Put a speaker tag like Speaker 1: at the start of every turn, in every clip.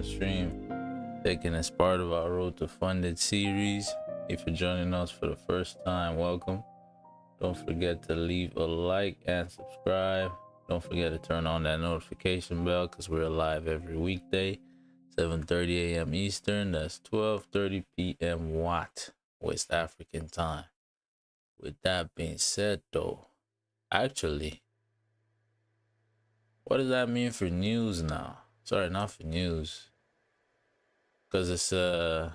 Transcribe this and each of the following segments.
Speaker 1: Stream taken as part of our Road to Funded series. If you're joining us for the first time, welcome. Don't forget to leave a like and subscribe. Don't forget to turn on that notification bell because we're live every weekday, 7:30 a.m. Eastern. That's 12:30 p.m. Watt, West African time. With that being said, though, actually, what does that mean for news now? Sorry, not for news. Because it's I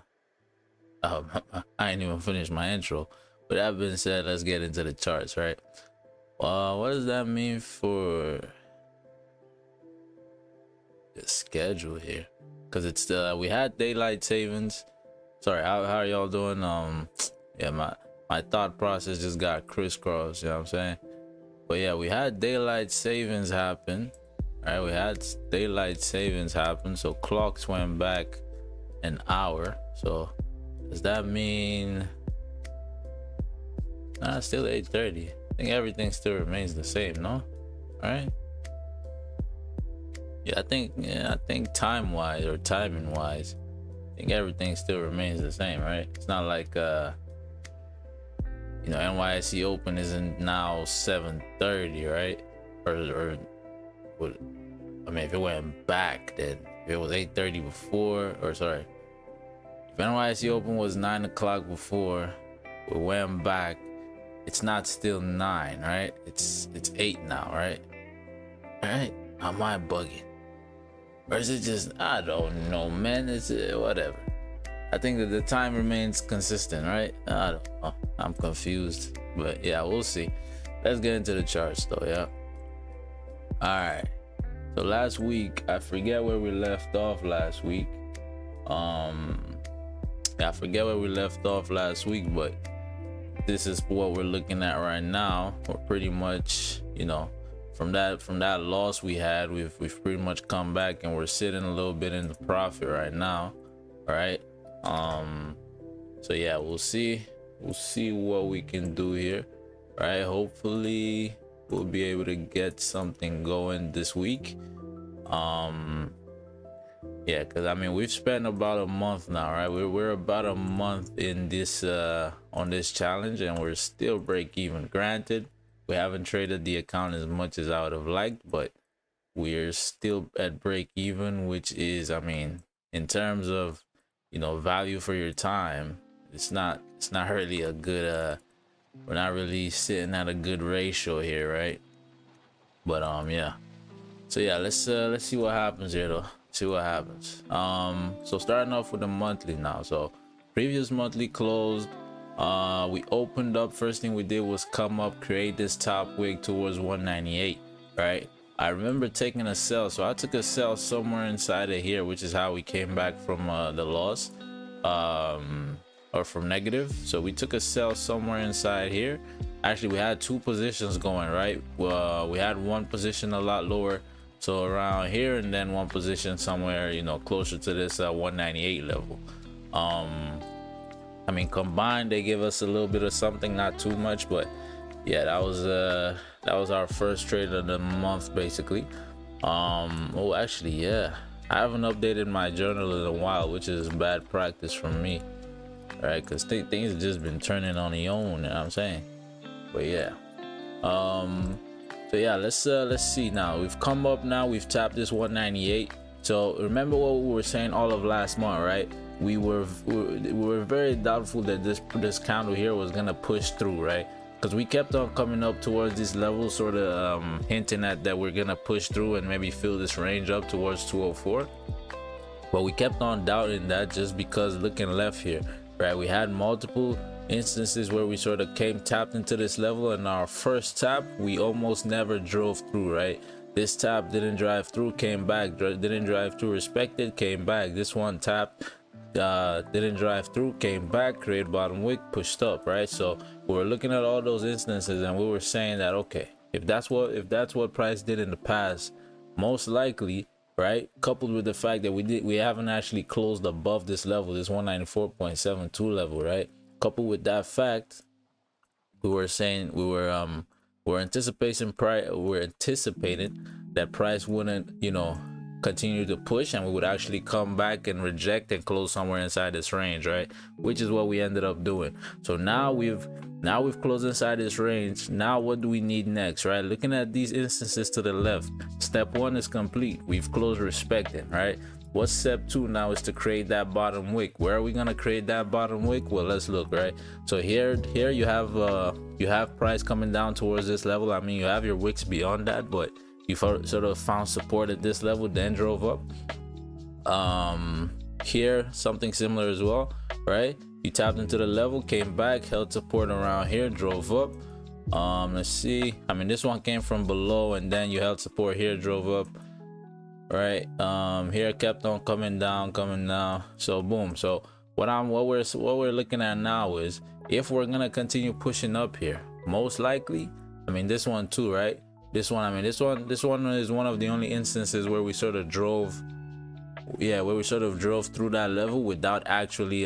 Speaker 1: ain't even finished my intro. But that being said, let's get into the charts, right? What does that mean for the schedule here? Because it's still we had daylight savings, Sorry, how are y'all doing? Yeah, my thought process just got crisscrossed, you know what I'm saying? But yeah, we had daylight savings happen. Right, we had daylight savings happen, so clocks went back an hour. So does that mean nah, still 8:30? I think everything still remains the same, no? Right? Yeah, I think time wise or timing wise, I think everything still remains the same, right? It's not like you know, NYSE Open isn't now 7:30, right? Or what? I mean, if it went back, then if it was 8:30 before, or sorry, if NYSE Open was 9 o'clock before, we went back, it's not still 9, right? It's 8 now, right? All right, am I bugging? Or is it just, I don't know, man, it's whatever. I think that the time remains consistent, right? I don't know, I'm confused, but yeah, we'll see. Let's get into the charts though. Yeah, all right, so last week, I forget where we left off last week. Yeah, I forget where we left off last week, but this is what we're looking at right now. We're pretty much, you know, from that loss we had, we've pretty much come back, and we're sitting a little bit in the profit right now. All right, so yeah, we'll see what we can do here. Right, hopefully we'll be able to get something going this week. Yeah, because I mean, we've spent about a month now, right? We're about a month in this on this challenge, and we're still break even. Granted, we haven't traded the account as much as I would have liked, but we're still at break even, which is, I mean, in terms of, you know, value for your time, it's not really a good we're not really sitting at a good ratio here, right? But yeah, so yeah, let's see what happens here though. See what happens. So starting off with the monthly now. So previous monthly closed, we opened up, first thing we did was come up, create this top wick towards 198, right? I remember taking a sell, so I took a sell somewhere inside of here, which is how we came back from the loss, or from negative. So we took a sell somewhere inside here. Actually, we had two positions going, right? We had one position a lot lower, so around here, and then one position somewhere, you know, closer to this 198 level. I mean, combined they give us a little bit of something, not too much, but yeah, that was our first trade of the month basically. Oh, actually, yeah, I haven't updated my journal in a while, which is bad practice from me, right? Because things have just been turning on their own, you know what I'm saying? But yeah, so yeah, let's see now. We've come up now, we've tapped this 198. So remember what we were saying all of last month, right? We were very doubtful that this candle here was gonna push through, right? Because we kept on coming up towards this level, sort of hinting at that we're gonna push through and maybe fill this range up towards 204. But we kept on doubting that, just because looking left here, right, we had multiple instances where we sort of tapped into this level, and our first tap we almost never drove through, right? This tap didn't drive through, came back, didn't drive through, respected, came back. This one tapped, didn't drive through, came back, created bottom wick, pushed up, right? So we were looking at all those instances, and we were saying that, okay, if that's what price did in the past, most likely, right, coupled with the fact that we haven't actually closed above this level, this 194.72 level, right? Coupled with that fact, we were saying we're anticipating that price wouldn't, you know, continue to push, and we would actually come back and reject and close somewhere inside this range, right? Which is what we ended up doing. So now we've closed inside this range. Now what do we need next, right? Looking at these instances to the left, step one is complete. We've closed respecting, right? What's step two now is to create that bottom wick. Where are we gonna create that bottom wick? Well, let's look, right? So here you have price coming down towards this level. I mean, you have your wicks beyond that, but you sort of found support at this level, then drove up. Here something similar as well, right? You tapped into the level, came back, held support around here, drove up. Let's see, I mean, this one came from below, and then you held support here, drove up, right? Here kept on coming down, so boom. So what we're looking at now is if we're gonna continue pushing up here, most likely, I mean this one too, right? This one, I mean this one is one of the only instances where we sort of drove, yeah, where we sort of drove through that level without actually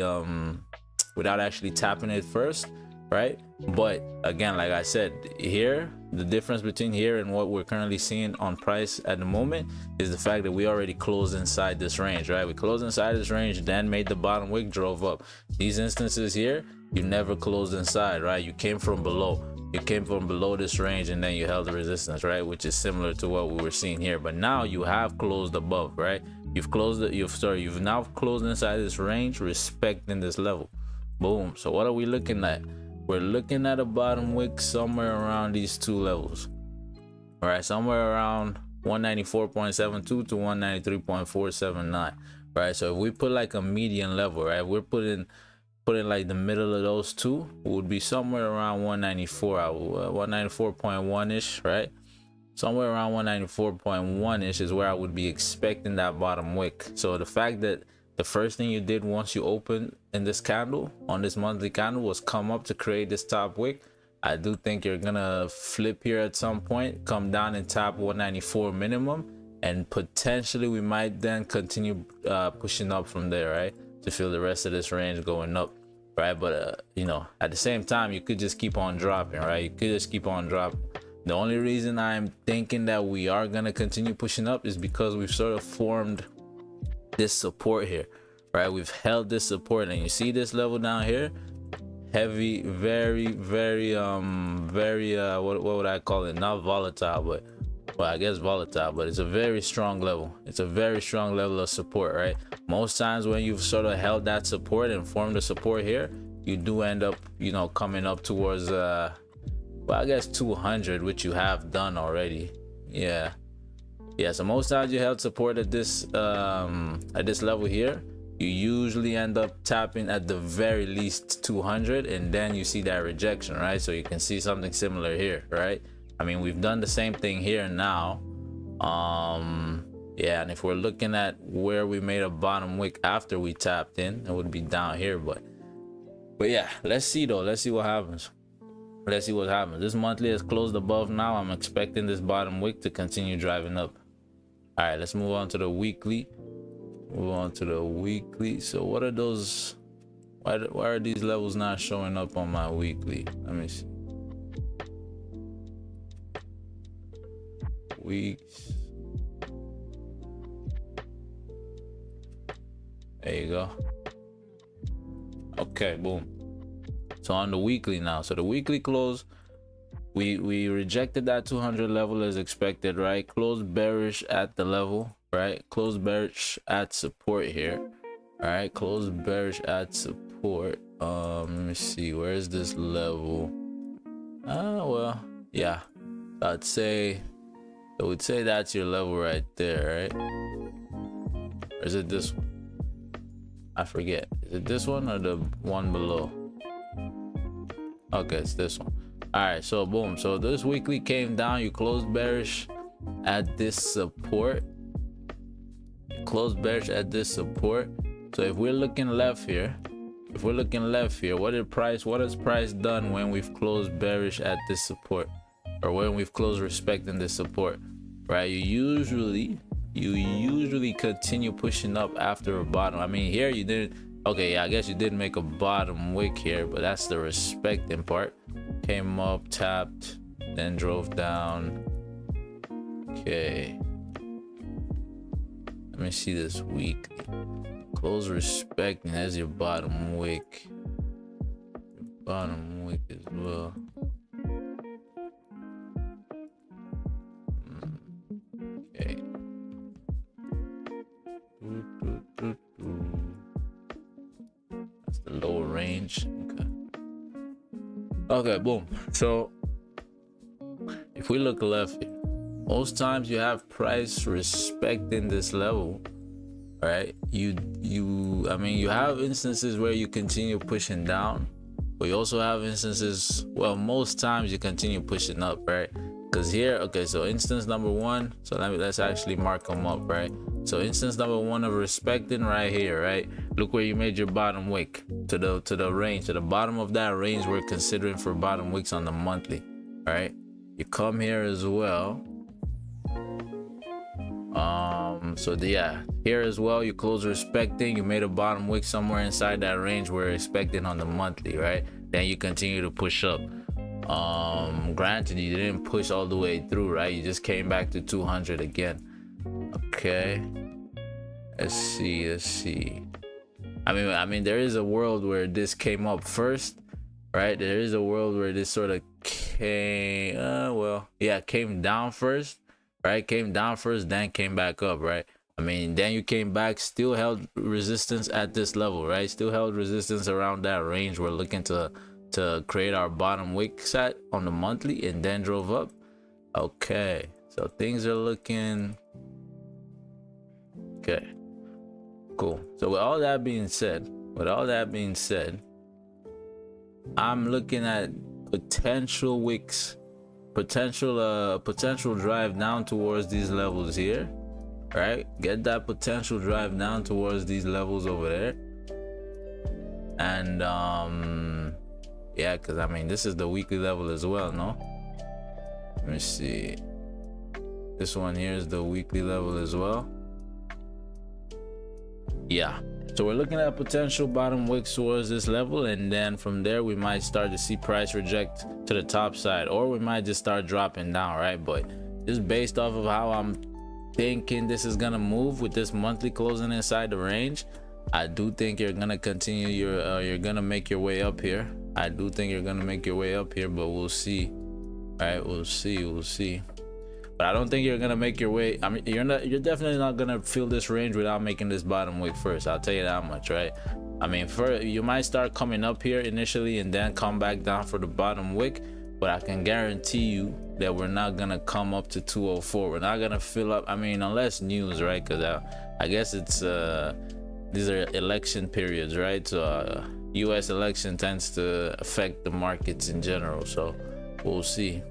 Speaker 1: tapping it first, right? But again, like I said, here the difference between here and what we're currently seeing on price at the moment is the fact that we already closed inside this range, right? We closed inside this range, then made the bottom wick, drove up. These instances here, you never closed inside, right? You came from below. You came from below this range and then you held the resistance, right? Which is similar to what we were seeing here. But now you have closed above, right? You've closed it, you've now closed inside this range, respecting this level. Boom. So what are we looking at? We're looking at a bottom wick somewhere around these two levels. All right, somewhere around 194.72 to 193.479. Right. So if we put like a median level, right, we're putting like the middle of those two, would be somewhere around 194, 194.1 ish, right? Somewhere around 194.1 ish is where I would be expecting that bottom wick. So the fact that the first thing you did once you opened in this candle, on this monthly candle, was come up to create this top wick, I do think you're gonna flip here at some point, come down and tap 194 minimum, and potentially we might then continue pushing up from there, right, to feel the rest of this range going up, right? But you know, at the same time, you could just keep on dropping, right? You could just keep on dropping. The only reason I'm thinking that we are gonna continue pushing up is because we've sort of formed this support here, right? We've held this support, and you see this level down here, heavy, very what would I call it? Not volatile, but well, I guess volatile, but it's a very strong level. It's a very strong level of support, right? Most times when you've sort of held that support and formed the support here, you do end up, you know, coming up towards well, I guess 200, which you have done already. Yeah, so most times you held support at this level here, you usually end up tapping at the very least 200, and then you see that rejection, right? So you can see something similar here, right? I mean, we've done the same thing here now. Yeah, and if we're looking at where we made a bottom wick after we tapped in, it would be down here. But yeah, let's see though. Let's see what happens. Let's see what happens. This monthly has closed above now. I'm expecting this bottom wick to continue driving up. All right, let's move on to the weekly. So what are those? Why are these levels not showing up on my weekly? Let me see. Weeks. There you go. Okay, boom. So on the weekly now, so the weekly close, we rejected that 200 level as expected, right? Closed bearish at the level, right? Closed bearish at support here. All right, closed bearish at support. Let me see, where is this level? Well, yeah, I would say that's your level right there, right? Or is it this one? I forget. Is it this one or the one below? Okay, it's this one. All right, so boom. So this weekly came down. You closed bearish at this support. Closed bearish at this support. So if we're looking left here, what has price done when we've closed bearish at this support, or when we've closed respecting this support, right? You usually continue pushing up after a bottom. I mean, here you didn't. Okay, yeah, I guess you did make a bottom wick here, but that's the respecting part. Came up, tapped, then drove down. Okay, let me see this weekly. Close respecting, that's your bottom wick. Your bottom wick as well. Okay. That's the lower range. Okay, boom. So if we look left here, most times you have price respecting this level, right? I mean, you have instances where you continue pushing down, but you also have instances, well, most times you continue pushing up, right? Because here, okay, so instance number one, so let's actually mark them up, right? So instance number one of respecting right here, right? Look where you made your bottom wick to the range, to the bottom of that range we're considering for bottom wicks on the monthly. Right, you come here as well. So yeah, here as well, you close respecting, you made a bottom wick somewhere inside that range we're expecting on the monthly, right? Then you continue to push up. Granted, you didn't push all the way through, right? You just came back to 200 again. Okay, let's see. I mean there is a world where this came up first, right? There is a world where this sort of came came down first, right? Came down first, then came back up, right? I mean, then you came back, still held resistance at this level, right? Still held resistance around that range we're looking to create our bottom wick set on the monthly, and then drove up. Okay, so things are looking okay, cool. So with all that being said, I'm looking at potential wicks, potential drive down towards these levels here, right? Get that potential drive down towards these levels over there. And yeah, because I mean this is the weekly level as well, no? Let me see, this one here is the weekly level as well. Yeah, so we're looking at potential bottom wicks towards this level, and then from there we might start to see price reject to the top side, or we might just start dropping down, right? But just based off of how I'm thinking this is gonna move with this monthly closing inside the range, I do think you're gonna continue you're gonna make your way up here. I do think you're gonna make your way up here, but we'll see. All right, we'll see. But I don't think you're gonna make your way. I mean, you're definitely not gonna fill this range without making this bottom wick first. I'll tell you that much, right? I mean, you might start coming up here initially and then come back down for the bottom wick, but I can guarantee you that we're not gonna come up to 204. We're not gonna fill up. I mean, unless news, right? Because I guess it's these are election periods, right? So U.S. election tends to affect the markets in general. So we'll see.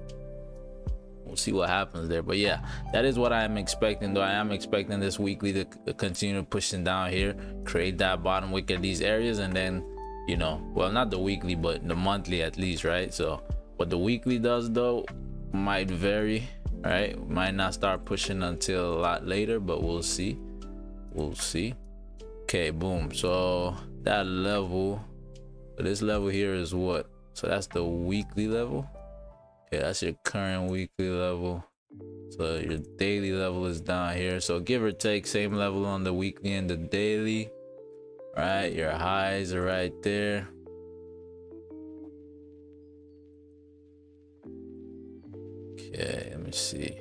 Speaker 1: We'll see what happens there. But yeah, that is what I am expecting, though. I am expecting this weekly to continue pushing down here, create that bottom wick at these areas, and then, you know, well, not the weekly but the monthly at least, right? So what the weekly does though might vary, right? Might not start pushing until a lot later, but we'll see. Okay, boom. So that level, this level here is what? So that's the weekly level. Okay, that's your current weekly level. So your daily level is down here. So give or take, same level on the weekly and the daily, right? Your highs are right there. Okay, let me see.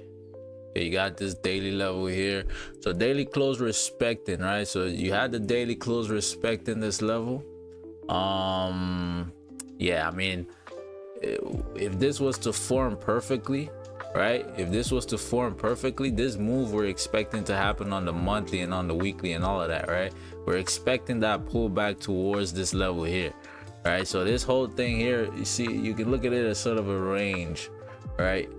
Speaker 1: Okay, you got this daily level here. So daily close respecting, right? So you had the daily close respecting this level. Yeah, I mean, if this was to form perfectly, right? If this was to form perfectly, this move we're expecting to happen on the monthly and on the weekly and all of that, right? We're expecting that pullback towards this level here, right? So this whole thing here, you see, you can look at it as sort of a range, right?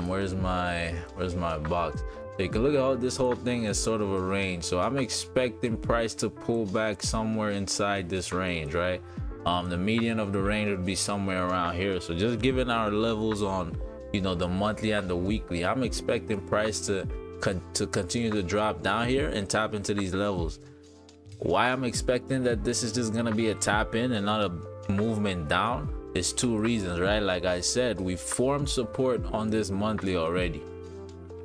Speaker 1: Where's my box? So you can look at all this whole thing as sort of a range. So I'm expecting price to pull back somewhere inside this range, right? The median of the range would be somewhere around here. So just given our levels on, you know, the monthly and the weekly, I'm expecting price to continue to drop down here and tap into these levels. Why I'm expecting that this is just gonna be a tap in and not a movement down is two reasons, right? Like I said, we formed support on this monthly already,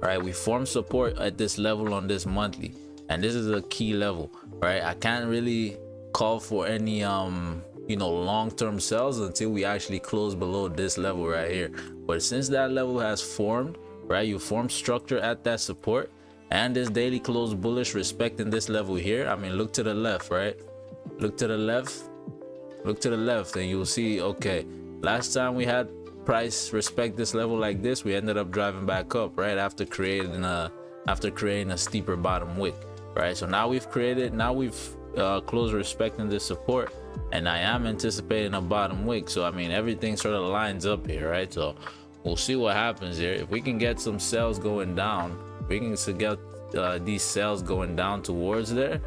Speaker 1: right? We formed support at this level on this monthly, and this is a key level, right? I can't really call for any you know, long-term sells until we actually close below this level right here. But since that level has formed, right, you form structure at that support, and this daily close bullish respecting this level here. I mean, look to the left, right? Look to the left, and you'll see, okay, last time we had price respect this level like this, we ended up driving back up, right, after creating a steeper bottom wick, right? So now we've closed respecting this support, and I am anticipating a bottom wick. So I mean, everything sort of lines up here, right? So we'll see what happens here. If we can get some sales going down, we can these sales going down towards there.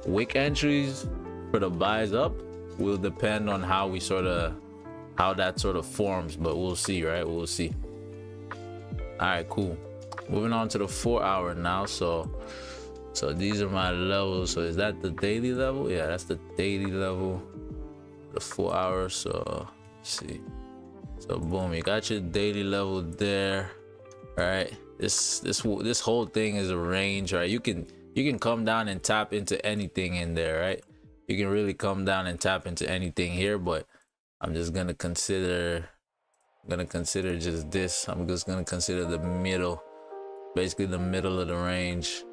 Speaker 1: Wick entries for the buys up will depend on how that sort of forms, but we'll see, right? We'll see. All right, cool. Moving on to the 4 hour now. So these are my levels. So is that the daily level? Yeah, that's the daily level. The 4 hours. So let's see. So boom, you got your daily level there. All right. This whole thing is a range, right? You can come down and tap into anything in there, right? You can really come down and tap into anything here, but I'm just gonna consider just this. I'm just gonna consider the middle, basically the middle of the range.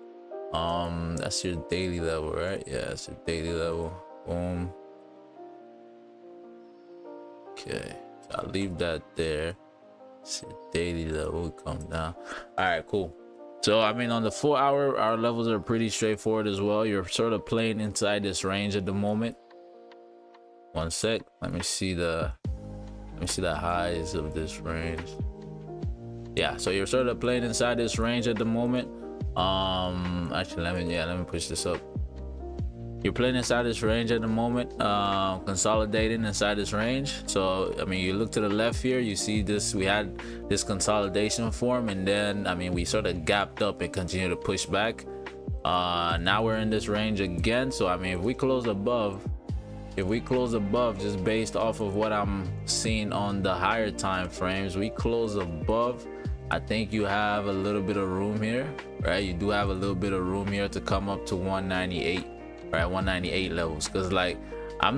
Speaker 1: That's your daily level, right? Yeah, that's your daily level. Boom. Okay, so I'll leave that there. It's your daily level. Come down. All right, cool. So I mean, on the 4 hour, our levels are pretty straightforward as well. You're sort of playing inside this range at the moment. One sec. Let me see the highs of this range. Yeah, so you're sort of playing inside this range at the moment. Actually, let me push this up. You're playing inside this range at the moment, consolidating inside this range. So I mean, you look to the left here, you see this, we had this consolidation form, and then I mean, we sort of gapped up and continue to push back. Now we're in this range again. So I mean, if we close above just based off of what I'm seeing on the higher time frames, we close above, I think you have a little bit of room here, right? You do have a little bit of room here to come up to 198, right? 198 levels. Because like I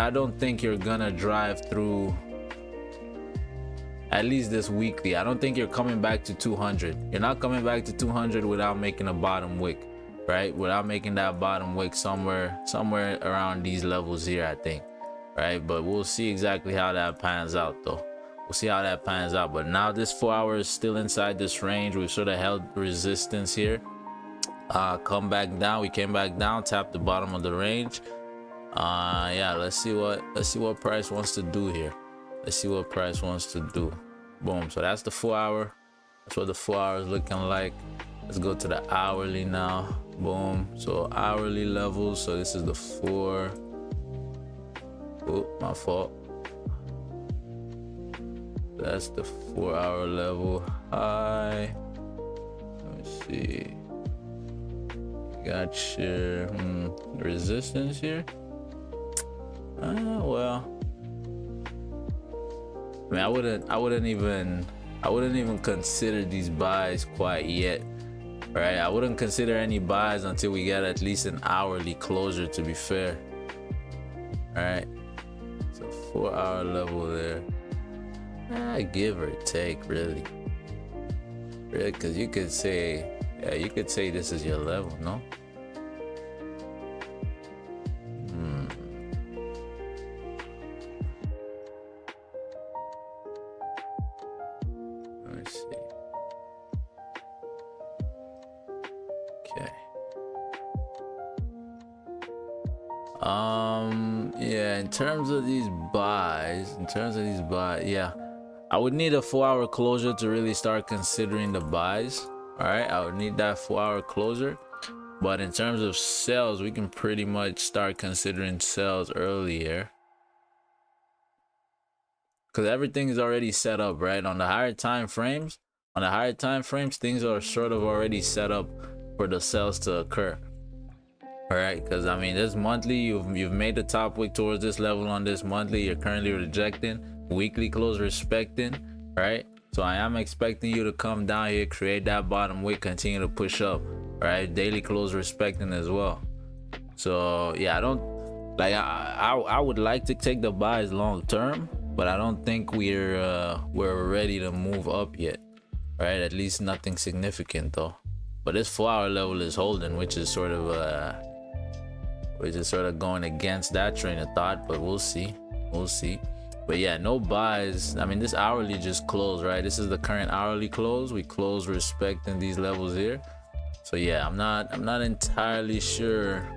Speaker 1: don't think you're gonna drive through, at least this weekly. I don't think you're coming back to 200. You're not coming back to 200 without making a bottom wick, right? Without making that bottom wick somewhere around these levels here, I think, right? But we'll see exactly how that pans out though. We'll see how that pans out. But now this 4 hours is still inside this range. We've sort of held resistance here. Come back down. We came back down, tapped the bottom of the range. Yeah, let's see what price wants to do here. Let's see what price wants to do. Boom. So that's the 4 hour. That's what the 4 hours looking like. Let's go to the hourly now. Boom. So hourly levels. So this is the 4. Oh, my fault. That's the 4 hour level high. Let me see. Got your resistance here. Well, I mean, I wouldn't even consider these buys quite yet, right? I wouldn't consider any buys until we get at least an hourly closure, to be fair. All right, so 4 hour level there. Give or take, really, because you could say, yeah, you could say this is your level, no? Let me see. Okay. Yeah, in terms of these buys, yeah, I would need a 4 hour closure to really start considering the buys. All right, I would need that 4 hour closure. But in terms of sales, we can pretty much start considering sales earlier, because everything is already set up, right? On the higher time frames, things are sort of already set up for the sales to occur. All right, because I mean, this monthly, you've made the top wick towards this level on this monthly. You're currently rejecting. Weekly close respecting, right? So I am expecting you to come down here, create that bottom wick, continue to push up, right? Daily close respecting as well. So yeah, I don't like, I would like to take the buys long term, but I don't think we're ready to move up yet, right? At least nothing significant though. But this 4 hour level is holding, which is sort of going against that train of thought, but we'll see. But yeah, no buys. I mean, this hourly just closed, right? This is the current hourly close. We close respecting these levels here. So yeah, I'm not entirely sure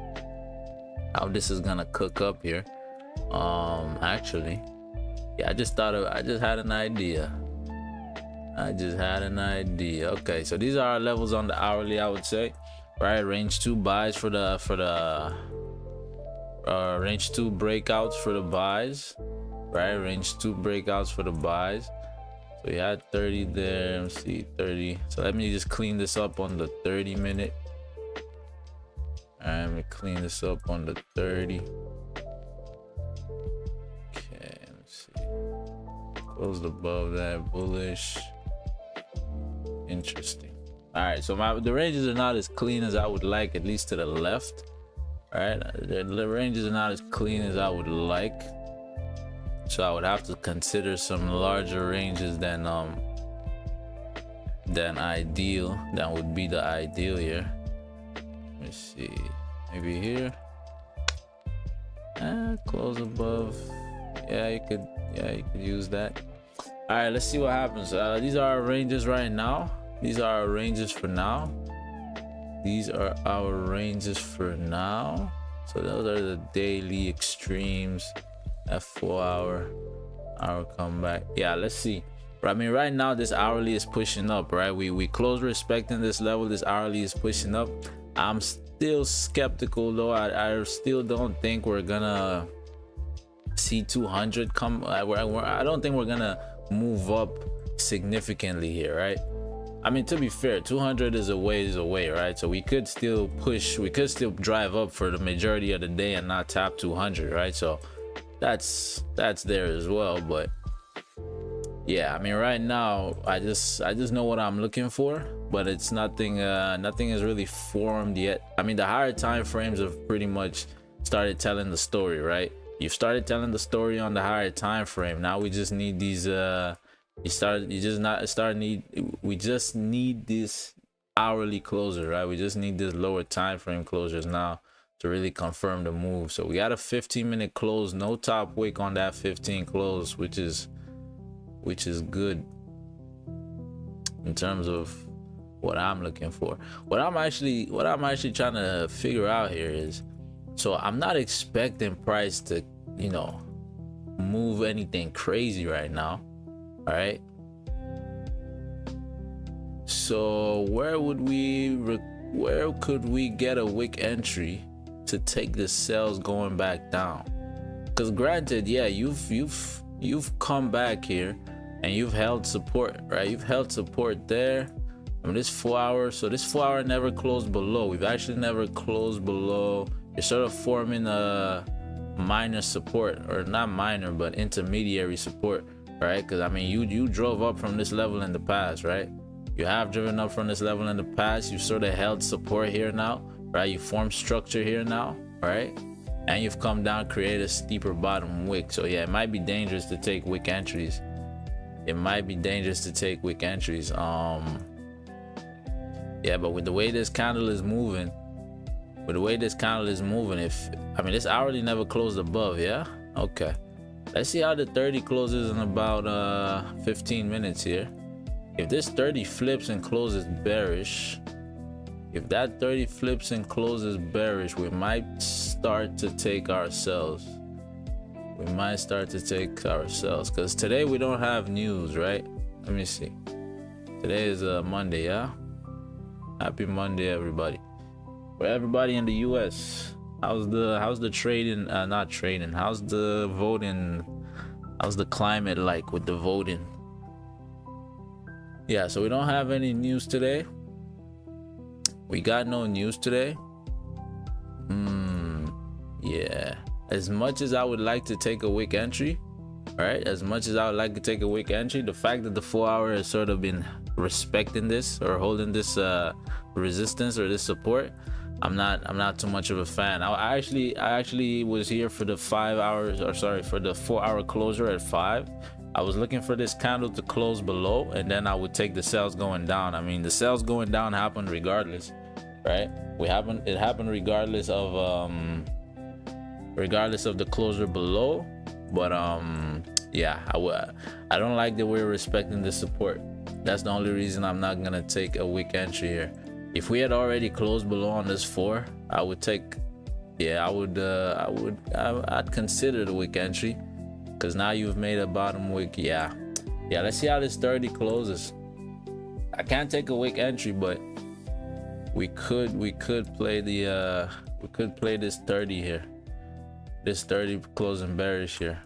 Speaker 1: how this is gonna cook up here. Actually, yeah, I just had an idea. I just had an idea. Okay, so these are our levels on the hourly, I would say. Right, range 2 buys for the range 2 breakouts for the buys. Right, range 2 breakouts for the buys. So we had 30 there. Let's see, 30. So let me just clean this up on the 30 minute. Let me clean this up on the 30. Okay, let's see. Closed above that, bullish. Interesting. All right, so the ranges are not as clean as I would like, at least to the left. All right, the ranges are not as clean as I would like. So I would have to consider some larger ranges than ideal. That would be the ideal here. Let me see, maybe here. Close above. Yeah, you could use that. All right, let's see what happens. These are our ranges right now. These are our ranges for now. These are our ranges for now. So those are the daily extremes. That 4 hour comeback. Yeah, let's see. I mean, right now this hourly is pushing up, right? We close respecting this level. This hourly is pushing up. I'm still skeptical though. I still don't think we're gonna see 200 come. I don't think we're gonna move up significantly here, right? I mean, to be fair, 200 is a ways away, right? So we could still push, we could still drive up for the majority of the day and not tap 200, right? So that's there as well. But yeah, I mean, right now I just know what I'm looking for, but it's nothing is really formed yet. I mean, the higher time frames have pretty much started telling the story, right? You've started telling the story on the higher time frame. Now we just need these we just need this hourly closer, right? We just need this lower time frame closures now to really confirm the move. So we got a 15-minute close, no top wick on that 15 close, which is good in terms of what I'm looking for. What I'm actually trying to figure out here is, so I'm not expecting price to, you know, move anything crazy right now. All right, so where could we get a wick entry to take the sales going back down? Because granted, yeah, you've come back here and you've held support, right? You've held support there. I mean, this 4 hour, so this 4 hour never closed below. We've actually never closed below. You're sort of forming a minor support, or not minor, but intermediary support, right? Because I mean, you drove up from this level in the past, right? You have driven up from this level in the past. You sort of held support here now, right? You formed structure here now, right? And you've come down, created a steeper bottom wick. So yeah, it might be dangerous to take wick entries. It might be dangerous to take wick entries. Yeah, but with the way this candle is moving, if I mean, this hourly never closed above, yeah? Okay, let's see how the 30 closes in about 15 minutes here. If this 30 flips and closes bearish, if that 30 flips and closes bearish, we might start to take ourselves. Because today we don't have news, right? Let me see. Today is Monday, yeah? Happy Monday, everybody. For everybody in the US, how's the trading, not trading, how's the voting, how's the climate like with the voting? Yeah, so we don't have any news today. We got no news today. Yeah, as much as I would like to take a wick entry, right? As much as I would like to take a wick entry, the fact that the 4 hour has sort of been respecting this or holding this resistance or this support, I'm not too much of a fan. I actually was here for the 5 hours, or sorry, for the 4 hour closure at 5. I was looking for this candle to close below, and then I would take the sales going down. I mean, the sales going down happened regardless, right? It happened regardless of the closure below. But yeah, I don't like that we're respecting the support. That's the only reason I'm not gonna take a wick entry here. If we had already closed below on this 4, I would take, yeah, I'd consider the wick entry, because now you've made a bottom wick. Yeah, let's see how this 30 closes. I can't take a wick entry, but we could play the we could play this 30 here, this 30 closing bearish here.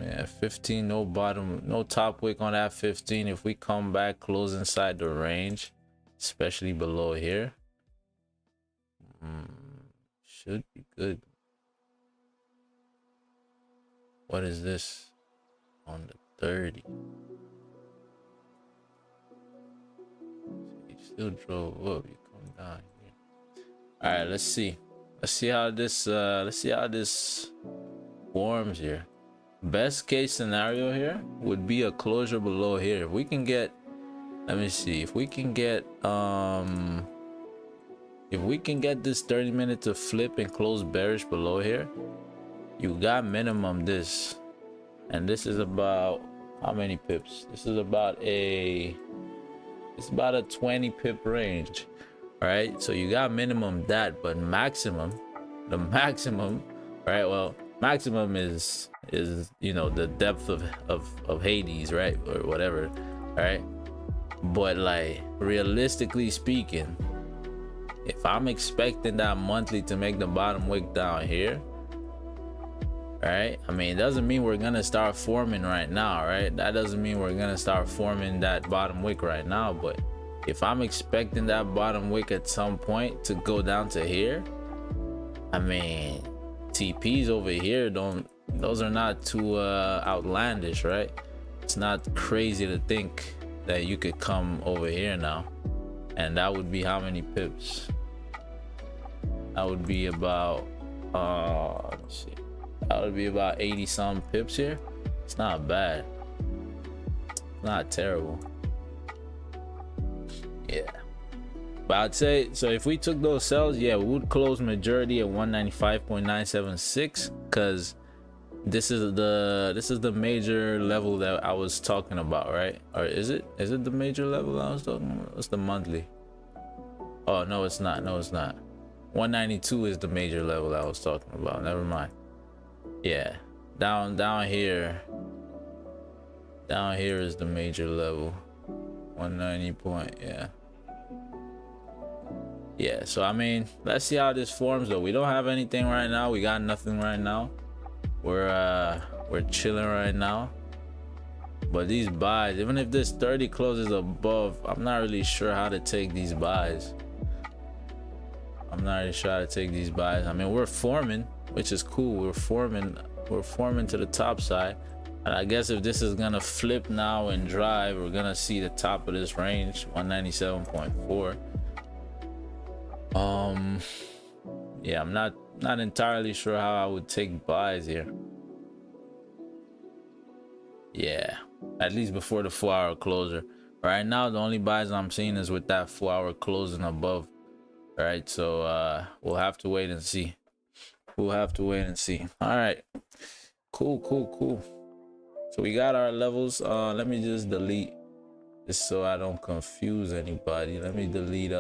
Speaker 1: Yeah, 15, no bottom, no top wick on that 15. If we come back, close inside the range, especially below here, should be good. What is this on the 30? You still drove up, you come down here. All right, let's see how this forms here. Best case scenario here would be a closure below here. If we can get, let me see, if we can get this 30-minute to flip and close bearish below here, you got minimum this, and this is about how many pips? This is about a 20 pip range, right? So you got minimum that, but maximum, the maximum, right? Well, maximum is you know, the depth of Hades, right, or whatever, right? But like, realistically speaking, if I'm expecting that monthly to make the bottom wick down here, right, I mean, it doesn't mean we're gonna start forming right now, right? That doesn't mean we're gonna start forming that bottom wick right now, but if I'm expecting that bottom wick at some point to go down to here, I mean, TPs over here those are not too outlandish, right? It's not crazy to think that you could come over here now, and that would be how many pips? That would be about let's see, that would be about 80 some pips here. It's not bad, it's not terrible. Yeah, but I'd say, so if we took those sells, yeah, we would close majority at 195.976, because this is the major level that I was talking about, right? Or is it the major level I was talking about? It's the monthly. Oh no, it's not. 192 is the major level I was talking about. Never mind. Yeah, down here is the major level. 190 point, yeah. So I mean, let's see how this forms though. We don't have anything right now. We got nothing right now. We're chilling right now. But these buys, even if this 30 closes above, I'm not really sure how to take these buys. I mean, we're forming, which is cool. We're forming to the top side, and I guess if this is gonna flip now and drive, we're gonna see the top of this range, 197.4. Yeah, I'm not entirely sure how I would take buys here. Yeah, at least before the 4-hour closer. Right now, the only buys I'm seeing is with that 4-hour closing above. All right, so we'll have to wait and see. All right, cool. So we got our levels. Let me just delete this so I don't confuse anybody. Let me delete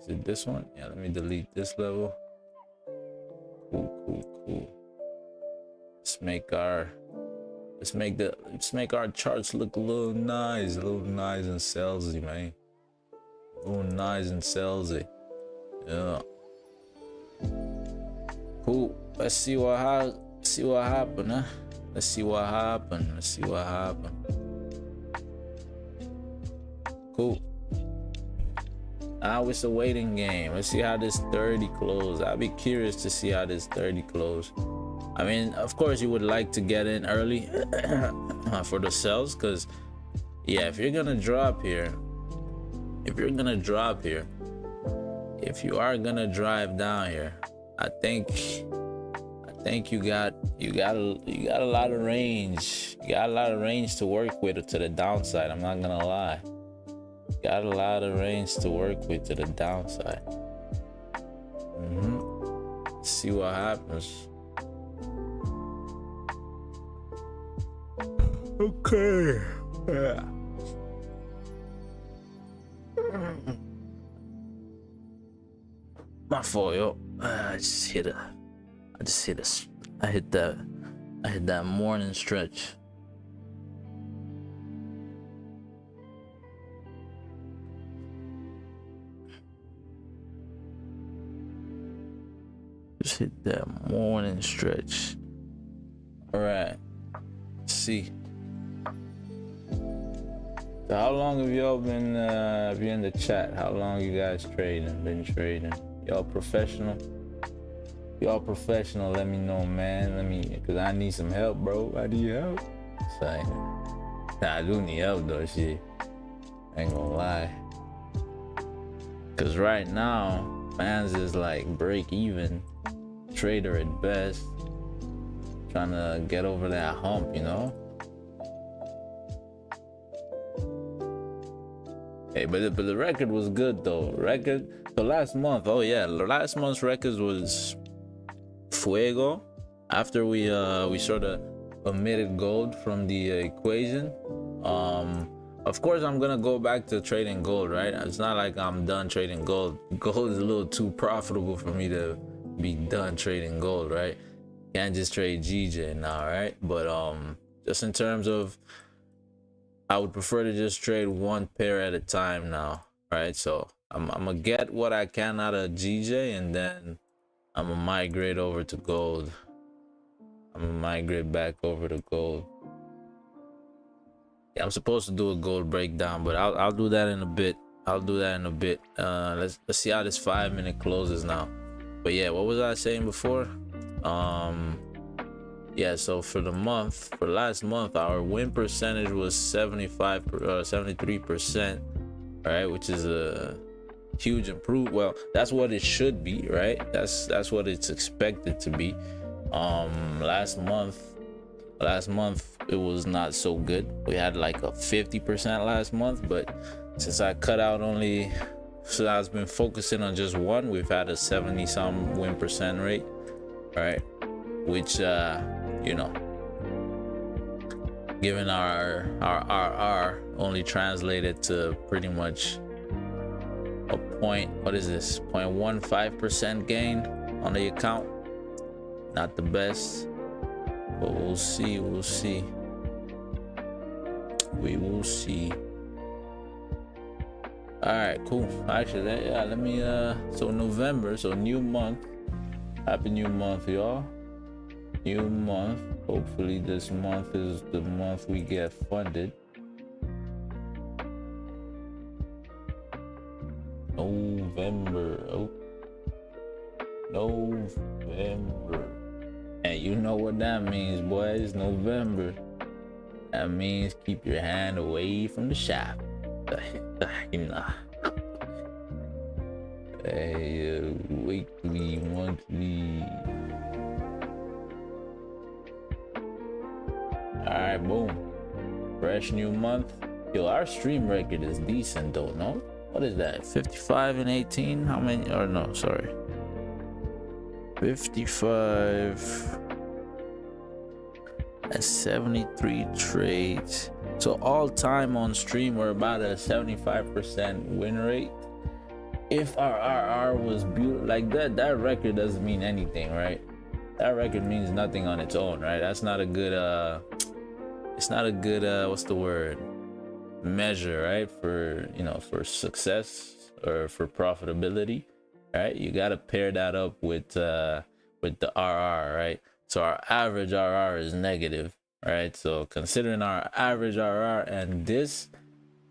Speaker 1: is it this one? Yeah, let me delete this level. Cool. Let's make our charts look a little nice and salesy, man. Yeah. Cool. Let's see what happened, huh? Let's see what happened. Cool. Now it's a waiting game. Let's see how this 30 close. I'll be curious to see how this 30 close. I mean, of course you would like to get in early for the sells, because yeah, if you're gonna drop here, if you are gonna drive down here, I think you got a lot of range. You got a lot of range to work with to the downside. I'm not gonna lie. Got a lot of range to work with to the downside. Let's see what happens. Okay. Yeah. My fault, yo. I hit that morning stretch. Just hit that morning stretch. All right, let's see. So how long have y'all been if you're in the chat, how long you guys been trading? Y'all professional? Y'all professional, let me know, man. Cause I need some help, bro. I need help. Nah, I do need help though, shit. I ain't gonna lie. Cause right now, fans is like break even, trader at best, trying to get over that hump, you know? Hey, but the record was good though. So last month, oh yeah, last month's records was Fuego. After we sort of omitted gold from the equation. Of course I'm gonna go back to trading gold, right? It's not like I'm done trading gold. Gold is a little too profitable for me to be done trading gold, right? Can't just trade GJ now, right? But just in terms of, I would prefer to just trade one pair at a time now, right? So I'm gonna get what I can out of GJ, and then I'm gonna migrate over to gold. I'm gonna migrate back over to gold. Yeah, I'm supposed to do a gold breakdown, but I'll do that in a bit. Let's see how this 5-minute closes now. But yeah, what was I saying before? Yeah, so for last month, our win percentage was 73%, right? Which is a huge improvement. Well, that's what it should be, right? That's what it's expected to be. Last month it was not so good. We had like a 50% last month, but since I cut out so I've been focusing on just one, we've had a 70-some win percent rate, right? Which you know, given our RR only translated to pretty much a 0.15% gain on the account. Not the best, but we'll see. We will see. All right, cool. Actually, let me so November, so new month. Happy new month, y'all. New month. Hopefully this month is the month we get funded. November. And you know what that means, boys. November. That means keep your hand away from the shop. Hey, weekly, monthly. Alright, boom. Fresh new month. Yo, our stream record is decent though, no? What is that? 55 and 18? How many? Or no, sorry. 55 and 73 trades. So all time on stream, we're about a 75% win rate. If our RR was beautiful like that record doesn't mean anything, right? That record means nothing on its own, right? That's not a good it's not a good what's the word, measure, right? For, you know, for success or for profitability, right? You got to pair that up with the RR, right? So our average RR is negative, right? So considering our average RR and this,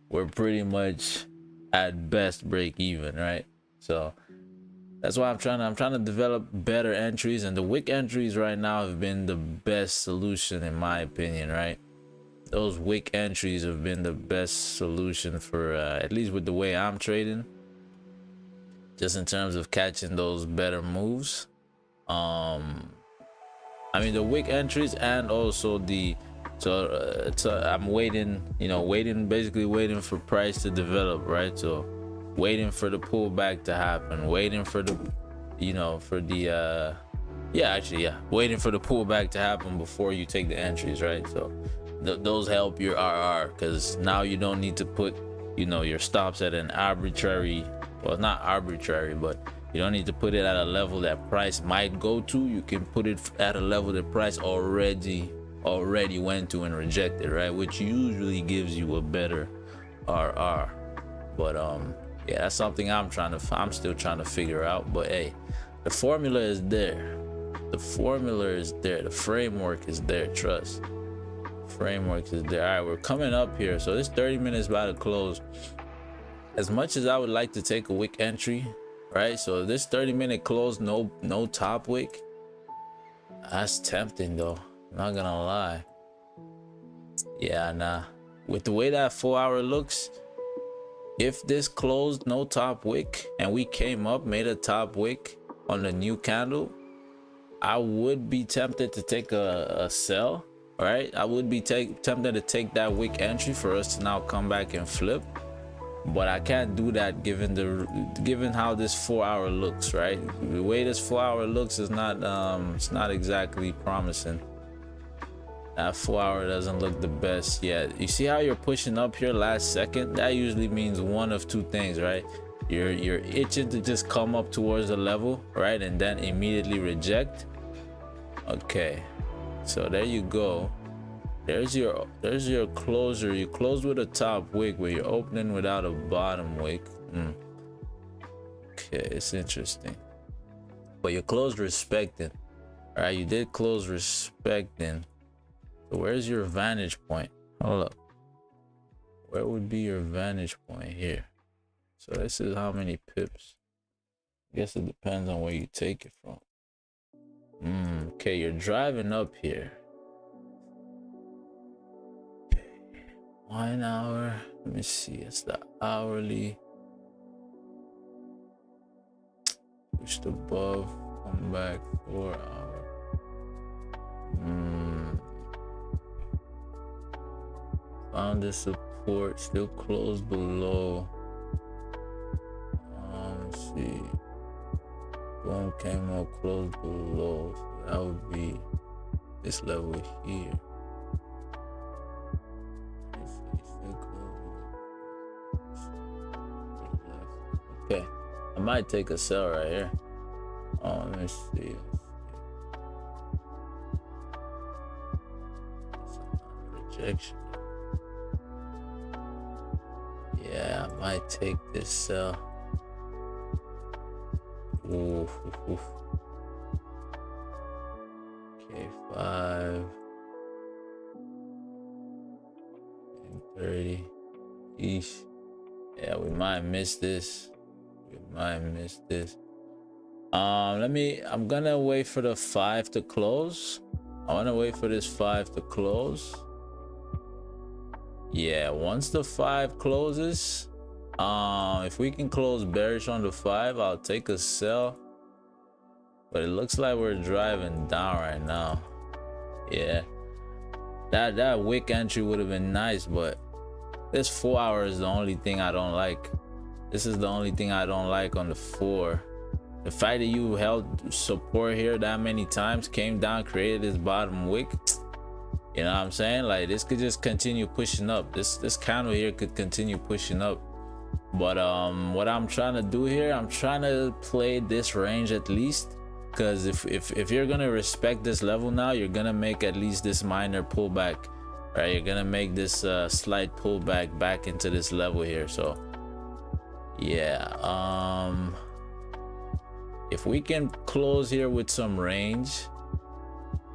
Speaker 1: we're pretty much at best break even, right? So that's why I'm trying to develop better entries, and the wick entries right now have been the best solution in my opinion, right? Those wick entries have been the best solution for at least with the way I'm trading, just in terms of catching those better moves. I mean the wick entries, and also the I'm waiting, you know, basically waiting for price to develop, right? So waiting for the pullback to happen, waiting for the, you know, for the waiting for the pullback to happen before you take the entries, right? So those help your RR, because now you don't need to put, you know, your stops at an arbitrary, well, not arbitrary, but you don't need to put it at a level that price might go to. You can put it at a level that price already went to and rejected, right? Which usually gives you a better RR. But yeah, that's something I'm still trying to figure out. But hey, The formula is there. The formula is there. The framework is there. Trust. Framework is there. All right, we're coming up here. So this 30 minutes about to close. As much as I would like to take a wick entry, right? So this 30-minute close, no top wick. That's tempting though. Not gonna lie. Yeah, nah. With the way that 4 hour looks, if this closed no top wick and we came up, made a top wick on the new candle, I would be tempted to take a sell, right? I would be tempted to take that wick entry for us to now come back and flip, but I can't do that given how this 4 hour looks, right? The way this 4 hour looks is not it's not exactly promising. That 4 hour doesn't look the best yet. You see how you're pushing up here last second? That usually means one of two things, right? You're itching to just come up towards the level, right, and then immediately reject. Okay, so there you go. There's your closer. You close with a top wick, where you're opening without a bottom wick. Okay, it's interesting, but you closed respecting. All right, you did close respecting. So where's your vantage point? Hold up, where would be your vantage point here? So this is how many pips. I guess it depends on where you take it from. Okay, you're driving up here. 1 hour. Let me see. It's the hourly. Pushed above. Come back. 4 hour. Found the support. Still closed below. Let's see. One came up close below, so that would be this level here. Okay, I might take a sell right here. Let me see. Rejection. Yeah, I might take this sell. Oof. Okay, 5 and 30 each. Yeah, we might miss this. I'm gonna wait for the 5 to close. I want to wait for this 5 to close. Yeah, once the 5 closes, if we can close bearish on the 5, I'll take a sell, but it looks like we're driving down right now. Yeah, that wick entry would have been nice, but this 4 hour is the only thing I don't like. This is the only thing I don't like on the 4. The fact that you held support here that many times, came down, created this bottom wick, you know what I'm saying? Like, this could just continue pushing up. This candle here could continue pushing up. But what I'm trying to do here, I'm trying to play this range at least, because if you're gonna respect this level now, you're gonna make at least this minor pullback, right? You're gonna make this slight pullback back into this level here. So yeah, if we can close here with some range,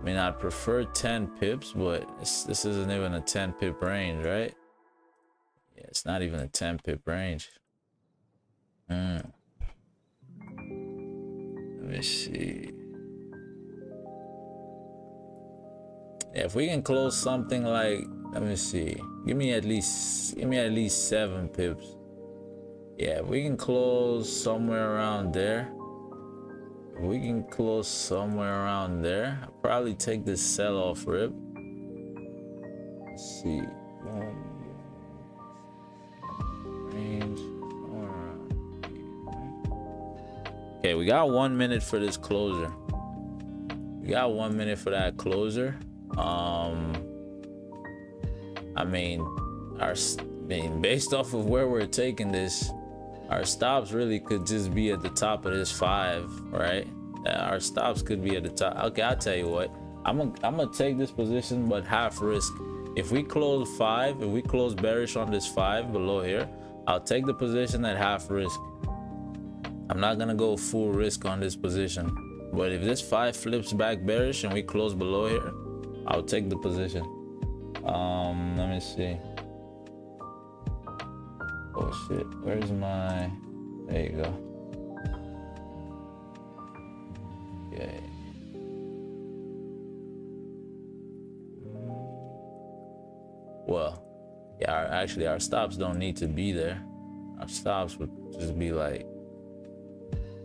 Speaker 1: I mean, I'd prefer 10 pips, but this isn't even a 10 pip range, right? Yeah, it's not even a 10 pip range. Let me see. Yeah, if we can close something like, let me see, give me at least 7 pips. Yeah, if we can close somewhere around there, I'll probably take this sell off rip. Let's see. Range. Okay, we got 1 minute for this closer. We got 1 minute for that closer. I mean, based off of where we're taking this, our stops really could just be at the top of this 5, right? Our stops could be at the top. Okay, I'll tell you what. I'm gonna take this position, but half risk. If we close 5, if we close bearish on this 5 below here, I'll take the position at half risk. I'm not gonna go full risk on this position, but if this 5 flips back bearish and we close below here, I'll take the position. Let me see. Oh shit, where's my, there you go. Okay. Well, yeah, actually our stops don't need to be there. Our stops would just be like,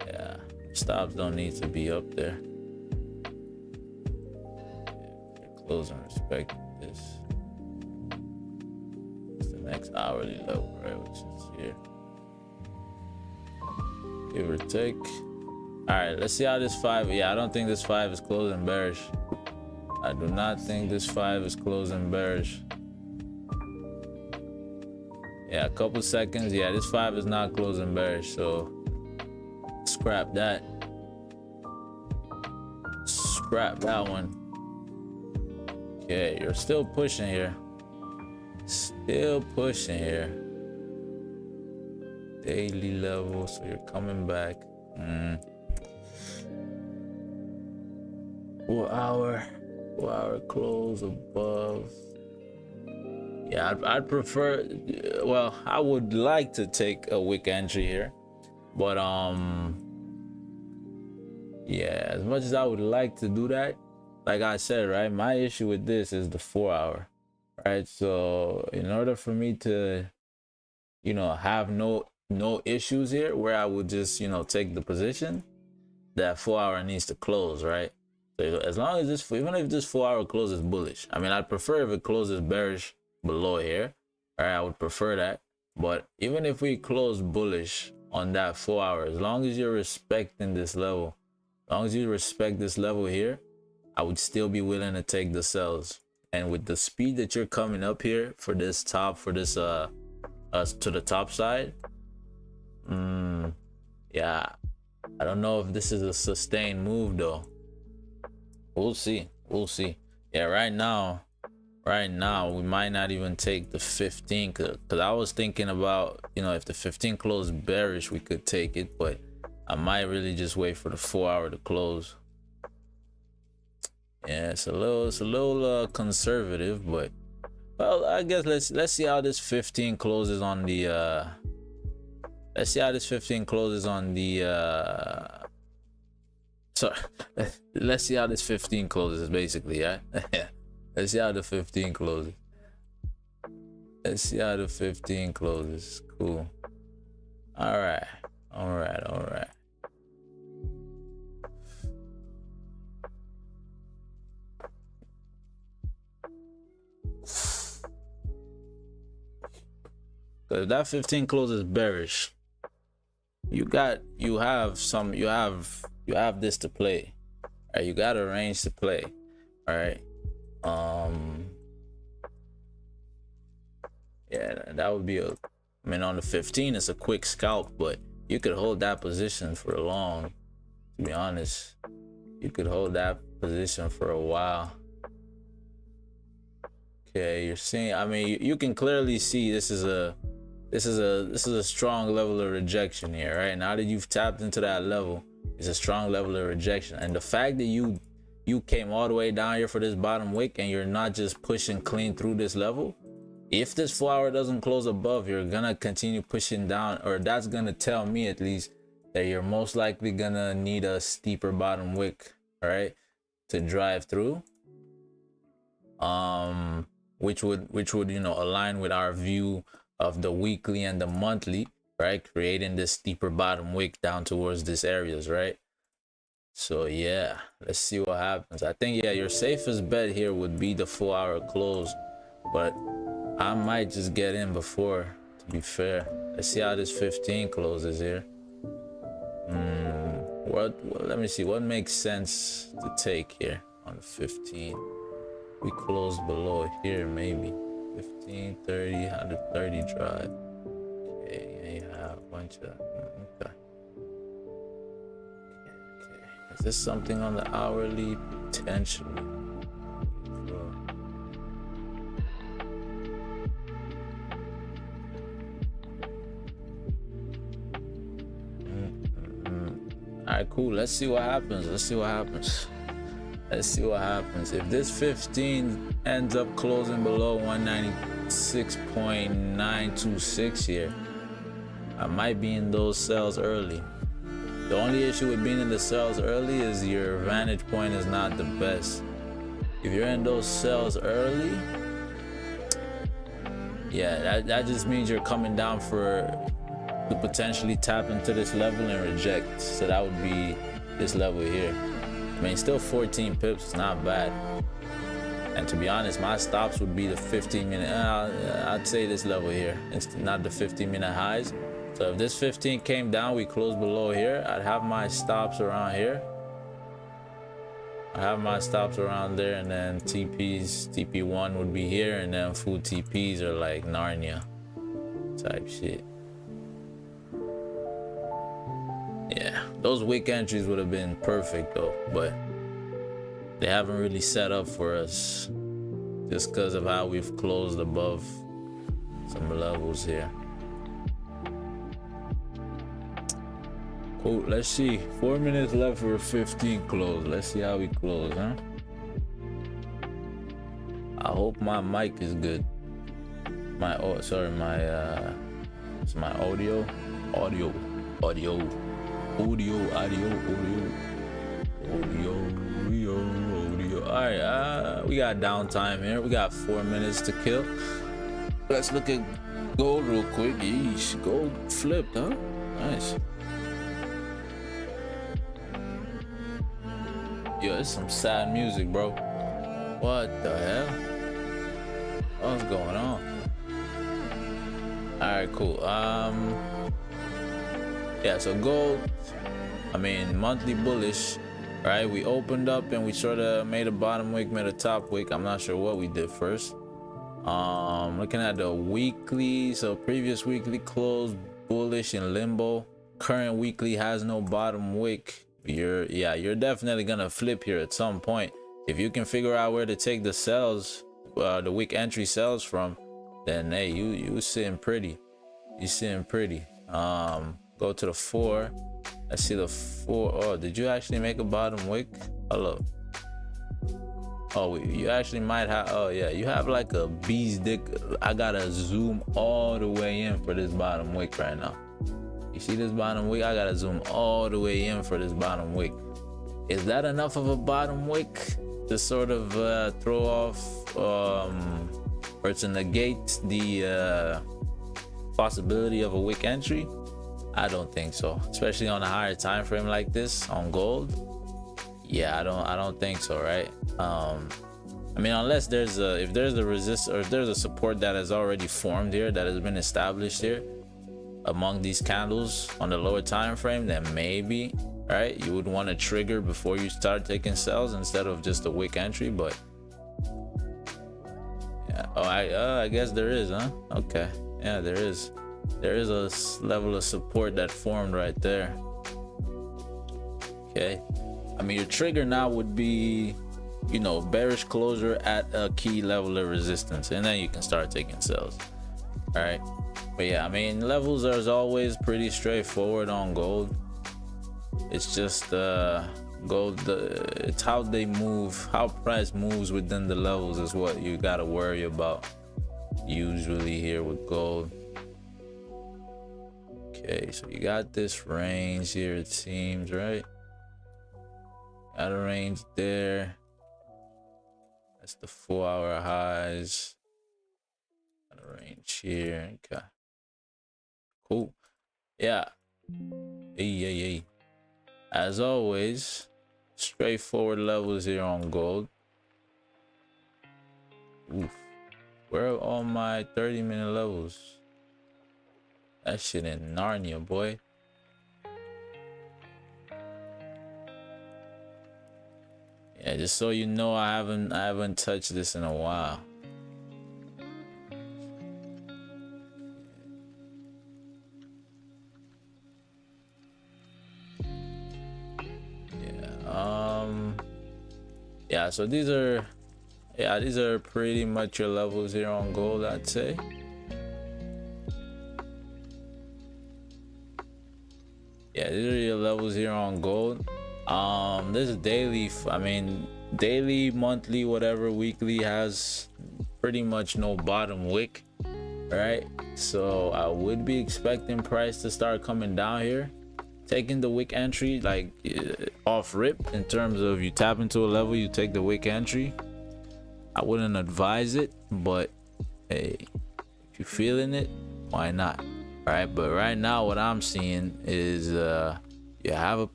Speaker 1: yeah, stops don't need to be up there. Yeah, close and respect this. It's the next hourly level, right, which is here. Give or take. All right, let's see how this 5, yeah, I don't think this 5 is closing bearish. I do not think this 5 is closing bearish. Yeah, a couple seconds. Yeah, this 5 is not closing bearish, so scrap that. Scrap that one. Okay, you're still pushing here. Still pushing here. Daily level, so you're coming back. 4 hour close above. Yeah, I'd prefer, well, I would like to take a wick entry here, but yeah, as much as I would like to do that, like I said, right, my issue with this is the 4 hour, right? So in order for me to, you know, have no issues here where I would just, you know, take the position, that 4 hour needs to close, right? So as long as this, even if this 4 hour closes bullish, I mean, I'd prefer if it closes bearish below here, all right, I would prefer that. But even if we close bullish on that 4 hour, as long as you're respecting this level, as long as you respect this level here, I would still be willing to take the sells. And with the speed that you're coming up here for this top, for this to the top side, yeah, I don't know if this is a sustained move though. We'll see. Yeah, right now we might not even take the 15, because I was thinking about, you know, if the 15 closed bearish we could take it, but I might really just wait for the 4 hour to close. Yeah, it's a little conservative, but well, I guess let's see how this 15 closes on the let's see how this 15 closes on the sorry, let's see how this 15 closes basically. Yeah. Let's see how the 15 closes. Let's see how the 15 closes. Cool. All right. Because that 15 closes bearish, you have this to play. All right, you got a range to play. All right. Yeah, that would be I mean, on the 15 it's a quick scalp, but you could hold that position for long. To be honest, you could hold that position for a while. Okay, you're seeing, I mean, you can clearly see this is a strong level of rejection here, right? Now that you've tapped into that level, it's a strong level of rejection. And the fact that you came all the way down here for this bottom wick and you're not just pushing clean through this level, if this 4 hour doesn't close above, you're gonna continue pushing down, or that's gonna tell me at least that you're most likely gonna need a steeper bottom wick, all right, to drive through, which would you know, align with our view of the weekly and the monthly, right, creating this steeper bottom wick down towards these areas, right? So yeah, let's see what happens. I think, yeah, your safest bet here would be the 4 hour close, but I might just get in before, to be fair. Let's see how this 15 closes here. Let me see what makes sense to take here on the 15. We close below here, maybe 15, 30, 130 drive. Okay, yeah, you have a bunch of okay. Is this something on the hourly? Potentially. right, cool. Let's see what happens. Let's see what happens. Let's see what happens. If this 15 ends up closing below 196.926 here, I might be in those cells early. The only issue with being in the cells early is your vantage point is not the best. If you're in those cells early, yeah, that just means you're coming down to potentially tap into this level and reject. So that would be this level here. I mean, still 14 pips is not bad. And to be honest, my stops would be the 15-minute. I'd say this level here. It's not the 15-minute highs. So if this 15 came down, we close below here, I'd have my stops around here. I have my stops around there, and then TP1 would be here, and then full TPs are like Narnia type shit. Yeah, those wick entries would have been perfect though, but they haven't really set up for us just because of how we've closed above some levels here. Cool, let's see. 4 minutes left for a 15 close. Let's see how we close, huh? I hope my mic is good. It's my audio. Audio. Alright, we got downtime here. We got 4 minutes to kill. Let's look at gold real quick. Yeesh, gold flipped, huh? Nice. Yo, it's some sad music, bro. What the hell? What's going on? Alright, cool. Yeah, so gold, I mean, monthly bullish, right? We opened up and we sort of made a bottom wick, made a top wick. I'm not sure what we did first. Looking at the weekly, so previous weekly closed bullish in limbo. Current weekly has no bottom wick. You're definitely gonna flip here at some point. If you can figure out where to take the sells, the wick entry sells from, then hey, you sitting pretty. You sitting pretty. Go to the 4. Let's see the 4. Oh, did you actually make a bottom wick? Hello. Oh, you actually might have. Oh yeah, you have like a bee's dick. I gotta zoom all the way in for this bottom wick right now. You see this bottom wick? I gotta zoom all the way in for this bottom wick. Is that enough of a bottom wick to sort of throw off or to negate the possibility of a wick entry? I don't think so, especially on a higher time frame like this on gold. Yeah, I don't think so, right? I mean, unless if there's a resist or if there's a support that has already formed here, that has been established here among these candles on the lower time frame, then maybe, right, you would want to trigger before you start taking sells instead of just a wick entry. But yeah, oh, I guess there is, huh? Okay, yeah, there is a level of support that formed right there. Okay, I mean, your trigger now would be, you know, bearish closure at a key level of resistance, and then you can start taking sells. All right, but yeah, I mean, levels are as always pretty straightforward on gold. It's just gold, it's how they move, how price moves within the levels is what you got to worry about usually here with gold. Okay, so you got this range here, it seems, right? Got a range there. That's the 4-hour highs. Got a range here. Okay, cool. Yeah. Hey. As always, straightforward levels here on gold. Oof. Where are all my 30-minute levels? That shit in Narnia, boy. Yeah, just so you know, I haven't touched this in a while. Yeah, so these are pretty much your levels here on gold, I'd say. Yeah, these are your levels here on gold. This daily, daily, monthly, whatever, weekly has pretty much no bottom wick, right? So I would be expecting price to start coming down here, taking the wick entry like off rip. In terms of you tap into a level, you take the wick entry. I wouldn't advise it, but hey, if you're feeling it, why not? All right, but right now what I'm seeing is you have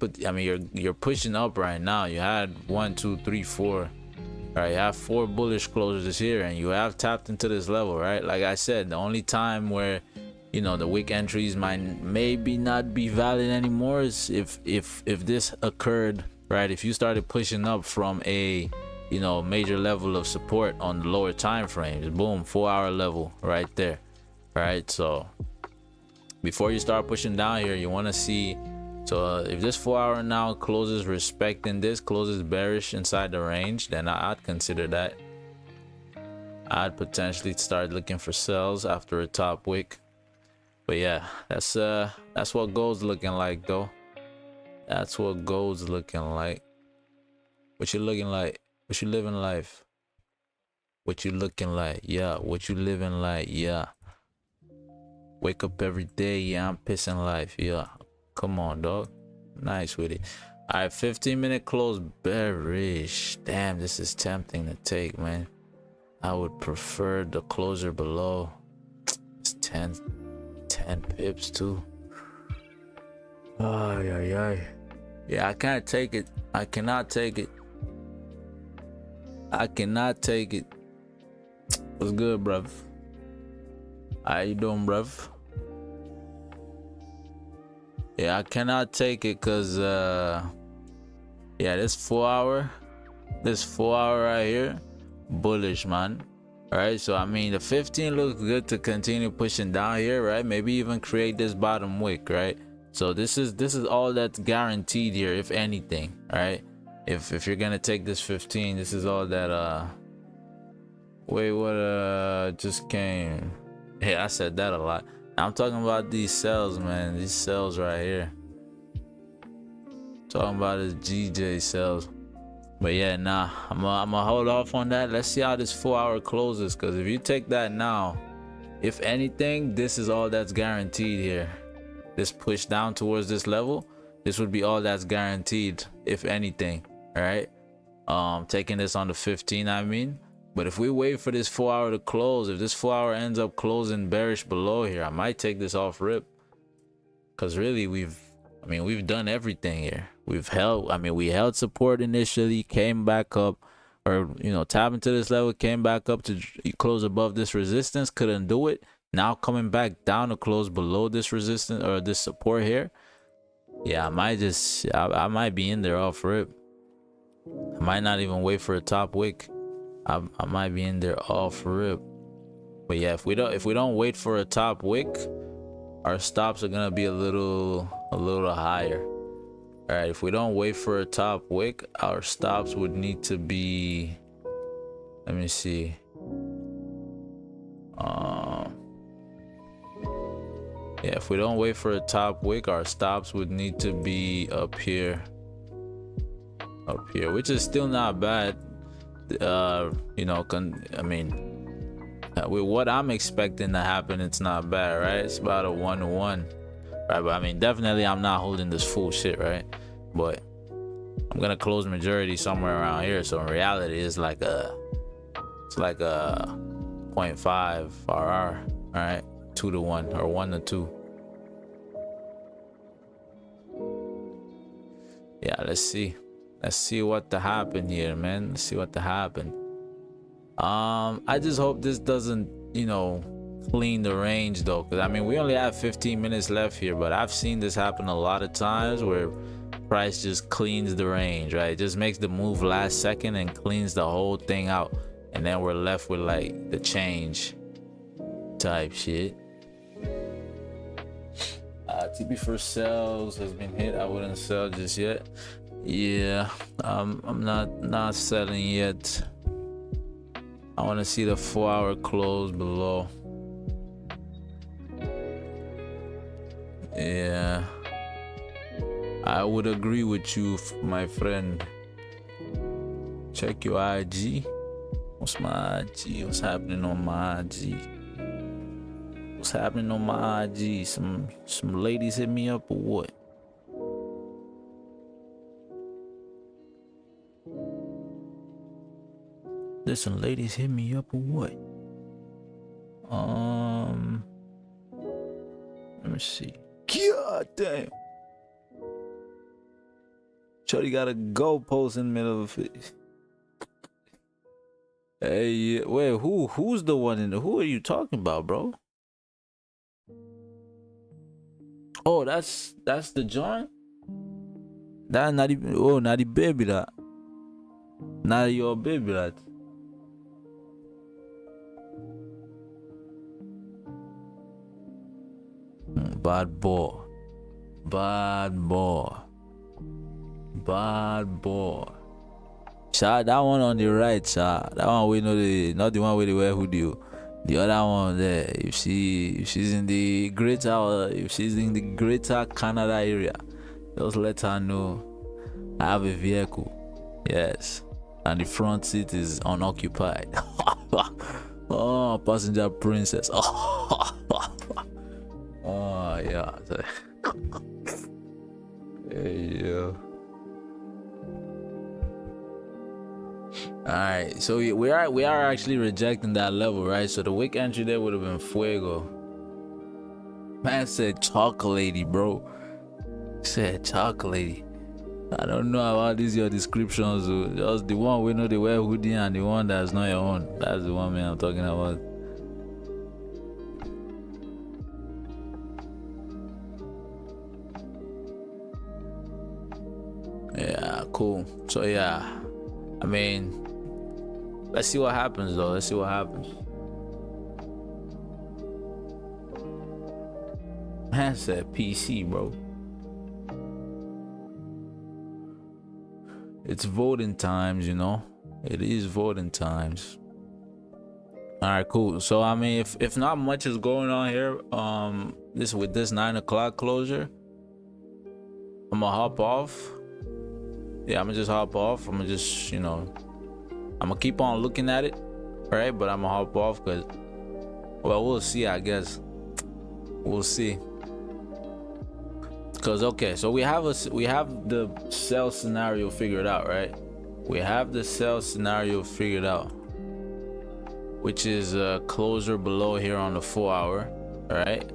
Speaker 1: you're pushing up right now. You had 1, 2, 3, 4. All right, you have 4 bullish closures here, and you have tapped into this level, right? Like I said, the only time where the wick entries might maybe not be valid anymore is if this occurred, right? If you started pushing up from a major level of support on the lower time frames, boom, 4-hour level right there. All right, so before you start pushing down here, you want to see. So if this 4-hour now closes respecting this, closes bearish inside the range, then I'd consider that. I'd potentially start looking for sells after a top wick. But yeah, that's what gold's looking like though. That's what gold's looking like. What you looking like? What you living life? What you looking like? Yeah, what you living like? Yeah. Wake up every day, yeah, I'm pissing life, yeah. Come on, dog. Nice with it. All right, 15-minute close bearish. Damn, this is tempting to take, man. I would prefer the closer below. It's 10 pips too. Oh, yeah, I can't take it. I cannot take it. I cannot take it. What's good, bruv? How you doing, bruv? Yeah, I cannot take it because yeah, this 4-hour right here, bullish, man. All right, so I mean the 15 looks good to continue pushing down here, right? Maybe even create this bottom wick, right? So this is all that's guaranteed here, if anything. All right, if you're gonna take this 15, this is all that wait, what just came. Yeah, I said that a lot. I'm talking about these cells, man. These cells right here. Talking about this GJ cells. But yeah, nah, I'm gonna hold off on that. Let's see how this 4-hour closes, because if you take that now, if anything, this is all that's guaranteed here. This push down towards this level, this would be all that's guaranteed, if anything. All right, taking this on the 15, I mean. But if we wait for this 4-hour to close, if this 4-hour ends up closing bearish below here, I might take this off rip. Because really, we've done everything here. We held support initially, came back up, or tap into this level, came back up to close above this resistance, couldn't do it. Now coming back down to close below this resistance or this support here. Yeah, I might be in there off rip. I might not even wait for a top wick. I might be in there off rip. But yeah, if we don't wait for a top wick, our stops are gonna be a little higher. All right, if we don't wait for a top wick, our stops would need to be, let me see, yeah, if we don't wait for a top wick, our stops would need to be up here, which is still not bad. With what I'm expecting to happen, it's not bad, right? It's about a 1-to-1, right? But definitely I'm not holding this full shit, right? But I'm gonna close majority somewhere around here, so in reality it's like a 0.5 RR, all right? 2-to-1 or 1-to-2. Yeah, let's see what to happen here, man. Let's see what to happen. I just hope this doesn't clean the range though, because we only have 15 minutes left here, but I've seen this happen a lot of times where price just cleans the range, right? It just makes the move last second and cleans the whole thing out, and then we're left with like the change type shit. TP for sales has been hit. I wouldn't sell just yet. Yeah, I'm not selling yet. I want to see the 4-hour close below. Yeah, I would agree with you, my friend. Check your IG. What's my IG? What's happening on my IG? What's happening on my IG? Some ladies hit me up or what? Listen, ladies hit me up or what? Let me see. God damn. Shorty got a goalpost in the middle of it. Hey, wait, who's the one in the, who are you talking about, bro? Oh, that's the joint? That not even, oh, not the baby that. Not your baby that. Bad boy. Bad boy. Bad boy. Child, that one on the right, child. That one we know the, not the one with the wear hoodie. The other one there, if she's in the greater Canada area, just let her know I have a vehicle. Yes. And the front seat is unoccupied. Oh, passenger princess. Oh yeah. Hey, yeah. All right, so we are actually rejecting that level, right? So the wick entry there would have been fuego. Man said chocolatey, bro. Said chocolatey. I don't know about these your descriptions, though. Just the one we know they wear hoodie and the one that's not your own. That's the one, man, I'm talking about. Yeah, cool. So yeah, I mean, let's see what happens, though. Let's see what happens. Man said PC, bro. It's voting times, you know. It is voting times. All right, cool. So I mean, if not much is going on here, with this 9 o'clock closure, I'm gonna hop off. Yeah, I'm gonna just hop off. I'm gonna just, you know, I'm gonna keep on looking at it, right? But I'm gonna hop off because, well, we'll see. I guess we'll see. Because okay, so we have the sell scenario figured out, right? We have the sell scenario figured out, which is a closure below here on the 4 hour, right?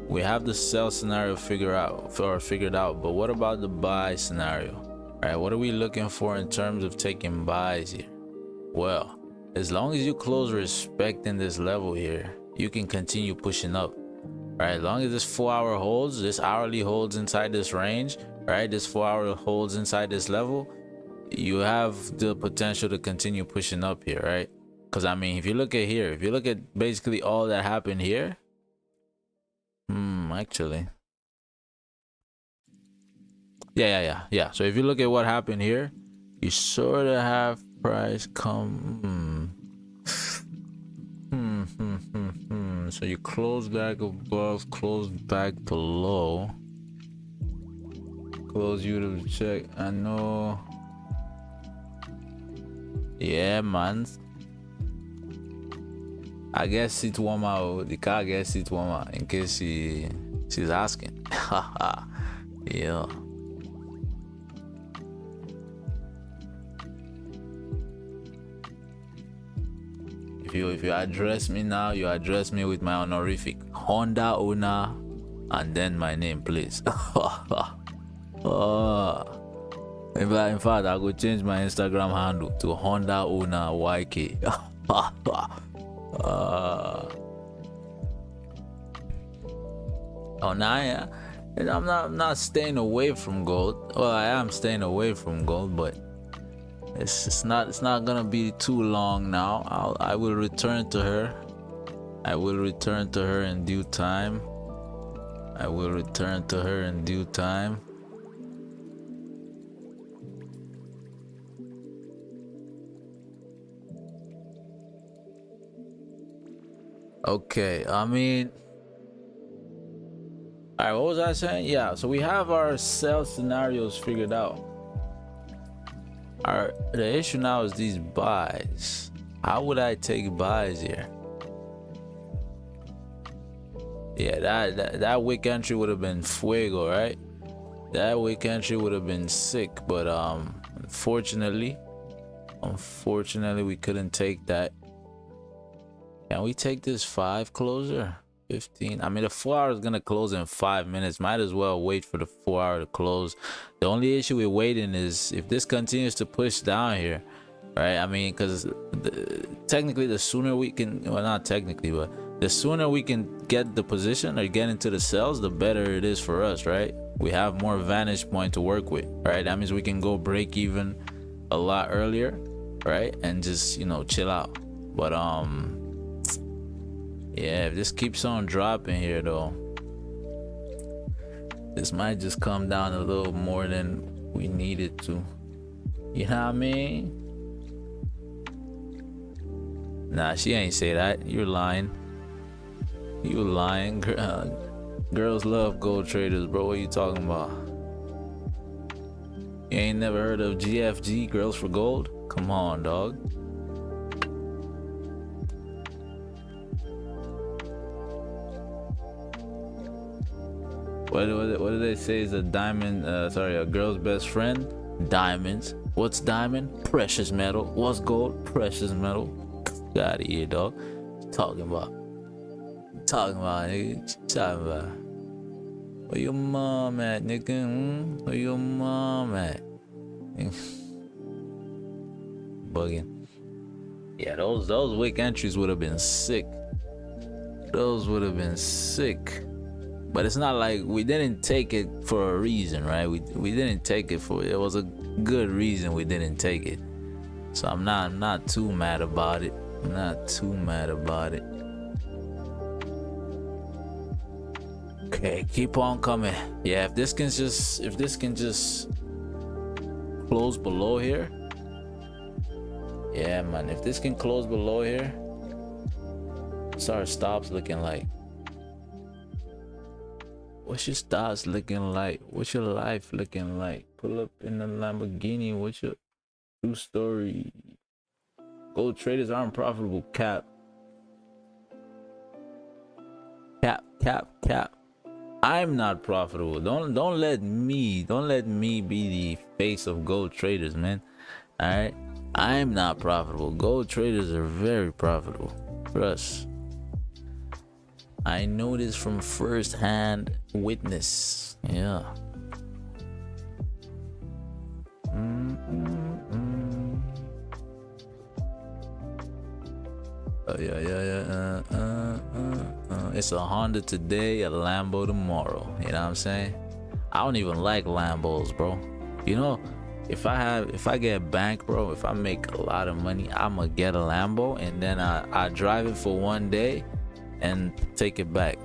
Speaker 1: We have the sell scenario figured out. But what about the buy scenario, right? What are we looking for in terms of taking buys here? Well, as long as you close respecting this level here, you can continue pushing up. Right, as long as this 4 hour holds, this hourly holds inside this range, right? This 4 hour holds inside this level, you have the potential to continue pushing up here, right? Because I mean, if you look at here, if you look at basically all that happened here, actually, yeah. So if you look at what happened here, you sort of have price come. So you close back above, close back below, close you to check. I know. Yeah, man. I guess it warm out. The car gets it warm out in case she's asking. Yeah. If you address me now, you address me with my honorific Honda owner and then my name, please. In fact, I could change my Instagram handle to Honda owner YK. Oh, now yeah. I'm not staying away from gold. Well, I am staying away from gold, but it's not gonna be too long now. I will return to her. I will return to her in due time. I will return to her in due time. Okay, I mean, All right, what was I saying? Yeah, so we have our sell scenarios figured out. The issue now is these buys. How would I take buys here? Yeah, that wick entry would have been fuego, right? That wick entry would have been sick, but unfortunately we couldn't take that. Can we take this 5 closer? 15. I mean, the 4 hour is gonna close in 5 minutes. Might as well wait for the 4 hour to close. The only issue with waiting is if this continues to push down here, right? I mean, because technically the sooner we can, well, not technically, but the sooner we can get the position or get into the cells, the better it is for us, right? We have more vantage point to work with, right? That means we can go break even a lot earlier, right? And just, you know, chill out. But yeah, if this keeps on dropping here though, this might just come down a little more than we need it to. You know what I mean? Nah, she ain't say that. You're lying. You lying. Girls love gold traders, bro. What are you talking about? You ain't never heard of GFG, Girls for Gold? Come on, dog. What do they say is a diamond, a girl's best friend? Diamonds. What's diamond? Precious metal. What's gold? Precious metal. Get out of here, dog. What you talking about? Nigga. What you talking about? Where your mom at, nigga? Where your mom at? Bugging. Yeah, those wick entries would have been sick. Those would have been sick. But it's not like we didn't take it for a reason, right? We didn't take it for, it was a good reason we didn't take it. So I'm not too mad about it. I'm not too mad about it. Okay, keep on coming. Yeah, if this can just close below here. Yeah, man, if this can close below here, what's our stops looking like? What's your stars looking like? What's your life looking like? Pull up in the Lamborghini. What's your true story? Gold traders aren't profitable. Cap. I'm not profitable. Don't let me be the face of gold traders, man. All right, I'm not profitable. Gold traders are very profitable. Trust. I know this from first-hand witness. Yeah. Oh, yeah. It's a Honda today, a Lambo tomorrow. You know what I'm saying? I don't even like Lambos, bro. You know, if I get bank, bro, if I make a lot of money, I'ma get a Lambo and then I drive it for one day and take it back.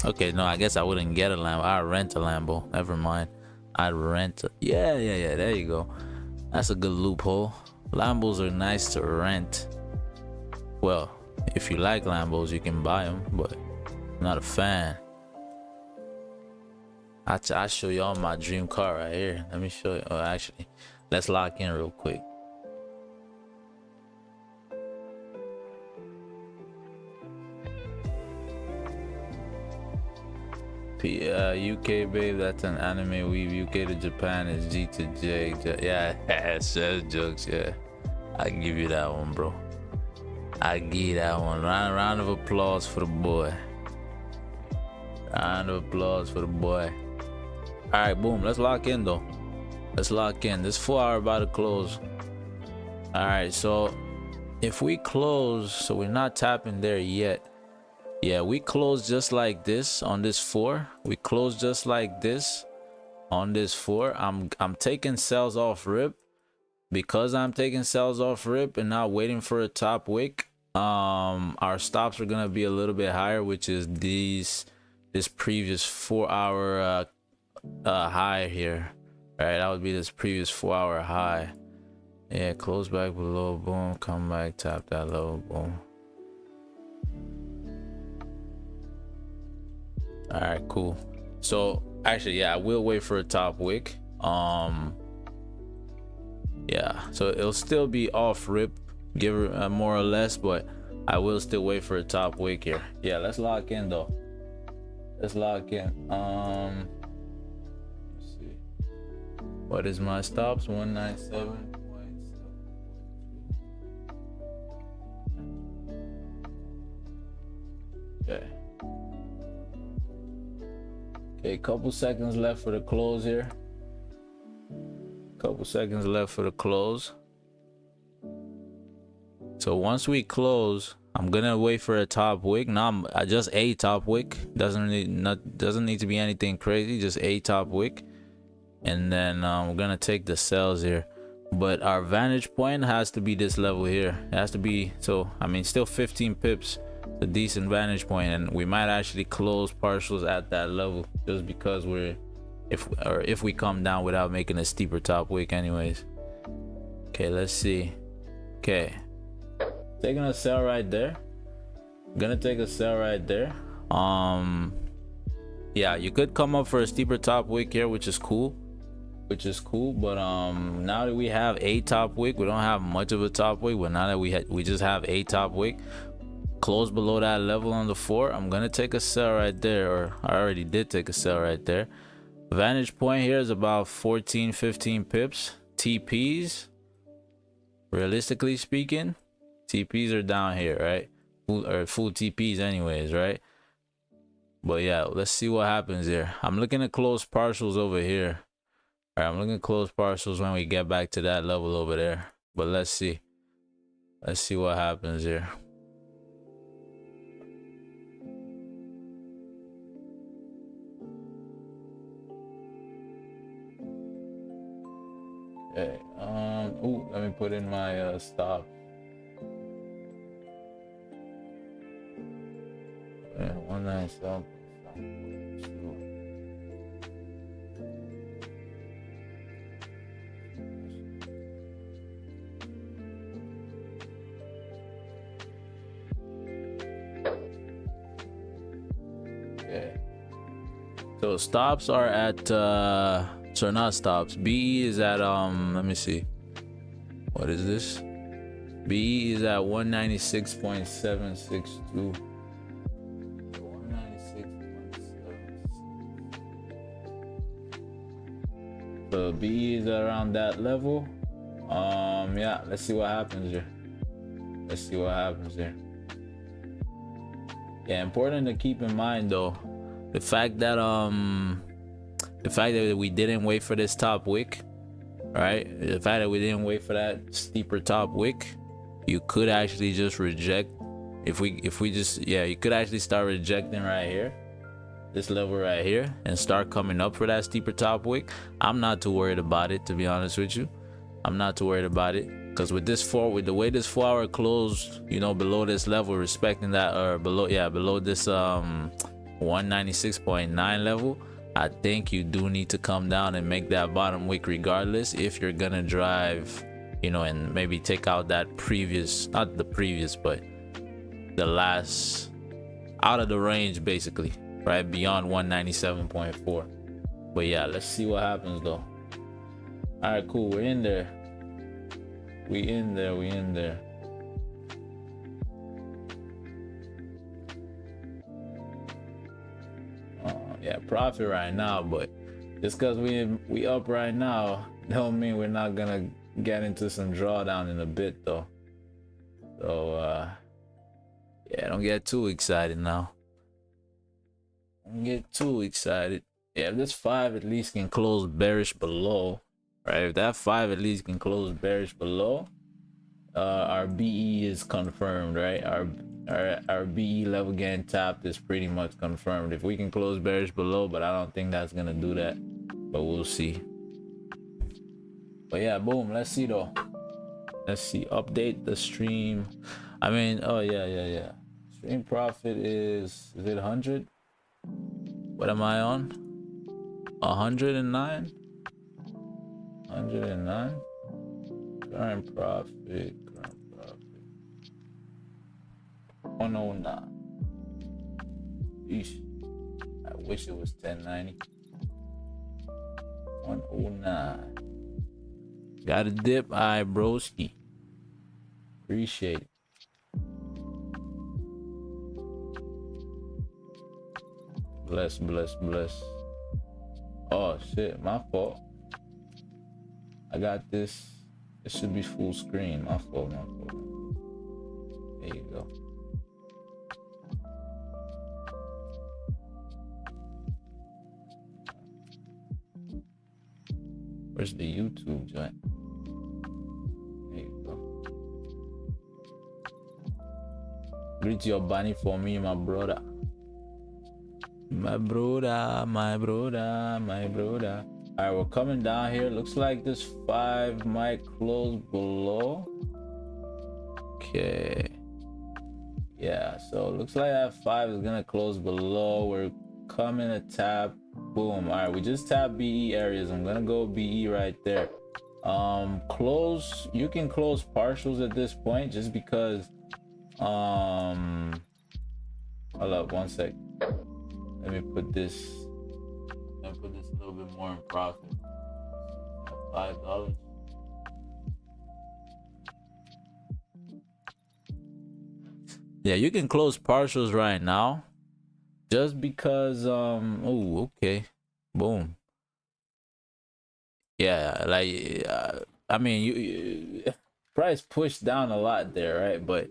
Speaker 1: Okay, no, I guess I wouldn't get a Lambo. I'd rent a Lambo. Never mind. I'd rent a, yeah, there you go. That's a good loophole. Lambos are nice to rent. Well, if you like Lambos, you can buy them, but I'm not a fan. I'll show y'all my dream car right here. Let me show you. Oh, actually, let's lock in real quick. UK babe, that's an anime weave. UK to Japan is G to J. Yeah, says jokes. Yeah, I give you that one, bro. I give you that one. Round of applause for the boy. Round of applause for the boy. All right, boom. Let's lock in though. Let's lock in. This 4 hour about to close. All right, so if we close, so we're not tapping there yet. Yeah, we close just like this on this 4. We close just like this on this 4. I'm taking sells off rip. Because I'm taking sells off rip and not waiting for a top wick, our stops are gonna be a little bit higher, which is this previous 4 hour high here. Right, that would be this previous 4 hour high. Yeah, close back below, boom, come back, tap that low, boom. All right, cool. So actually, yeah, I will wait for a top wick. Yeah, so it'll still be off rip, give her more or less, but I will still wait for a top wick here. Yeah, let's lock in though. Let's lock in. Let's see. What is my stops? 197.7. Okay. Okay, couple seconds left for the close here. Couple seconds left for the close. So once we close, I'm gonna wait for a top wick. Now I just a top wick. Doesn't need to be anything crazy. Just a top wick, and then we're gonna take the sells here. But our vantage point has to be this level here. It has to be, so I mean, still 15 pips, a decent vantage point, and we might actually close partials at that level just because we're if we come down without making a steeper top wick anyways. Okay, let's see. Okay, taking a sell right there. Gonna take a sell right there. Yeah, you could come up for a steeper top wick here, which is cool, but now that we have a top wick, we don't have much of a top wick, but now that we just have a top wick, close below that level on the 4, I'm gonna take a sell right there, or I already did take a sell right there. Vantage point here is about 14-15 pips. TPs, realistically speaking, TPs are down here, right? Full TPs anyways, right? But yeah, let's see what happens here. I'm looking at close partials over here. All right, I'm looking at close partials when we get back to that level over there. But let's see what happens here. Okay, ooh, let me put in my stop. Yeah, 197. Okay. So stops are at so not stops. BE is at let me see. What is this? BE is at 196.762. 196.7. So BE is around that level. Yeah, let's see what happens here. Yeah, important to keep in mind though, the fact that we didn't wait for this top wick, right? The fact that we didn't wait for that steeper top wick, you could actually just reject. If we just, yeah, you could actually start rejecting right here, this level right here, and start coming up for that steeper top wick. I'm not too worried about it, to be honest with you. I'm not too worried about it, because with the way this 4-hour closed, you know, below this level, respecting that, or below this 196.9 level, I think you do need to come down and make that bottom wick regardless if you're gonna drive, you know, and maybe take out that previous, not the previous, but the last out of the range basically, right, beyond 197.4. But yeah, let's see what happens though. All right, cool, we're in there. Yeah, profit right now, but just because we up right now don't mean we're not gonna get into some drawdown in a bit though. So yeah, don't get too excited now. Yeah, if this 5 at least can close bearish below, right? If that 5 at least can close bearish below, our BE is confirmed, right? Our BE level getting tapped is pretty much confirmed. If we can close bearish below, but I don't think that's gonna do that, but we'll see. But yeah, boom, let's see though. Let's see, update the stream. I mean, oh yeah, stream profit is it 100? What am I on? 109. Current profit 109. Eesh. At wish it was 1090. 109. Got a dip, broski. Appreciate it. Bless, bless, bless. Oh shit, my fault. I got this. It should be full screen. My fault, my fault. There you go. Where's the YouTube joint? There you go. Greet your bunny for me, my brother. My brother, my brother, my brother. All right, we're coming down here. Looks like this 5 might close below. Okay. Yeah, so it looks like that 5 is gonna close below. We're coming to tap. Boom. All right, we just tapped BE areas. I'm gonna go BE right there. Close. You can close partials at this point, just because. Hold up, 1 sec. Let me put this. A little bit more in profit. $5. Yeah, you can close partials right now, just because. Oh, okay. Boom. Yeah, like I mean, you price pushed down a lot there, right? But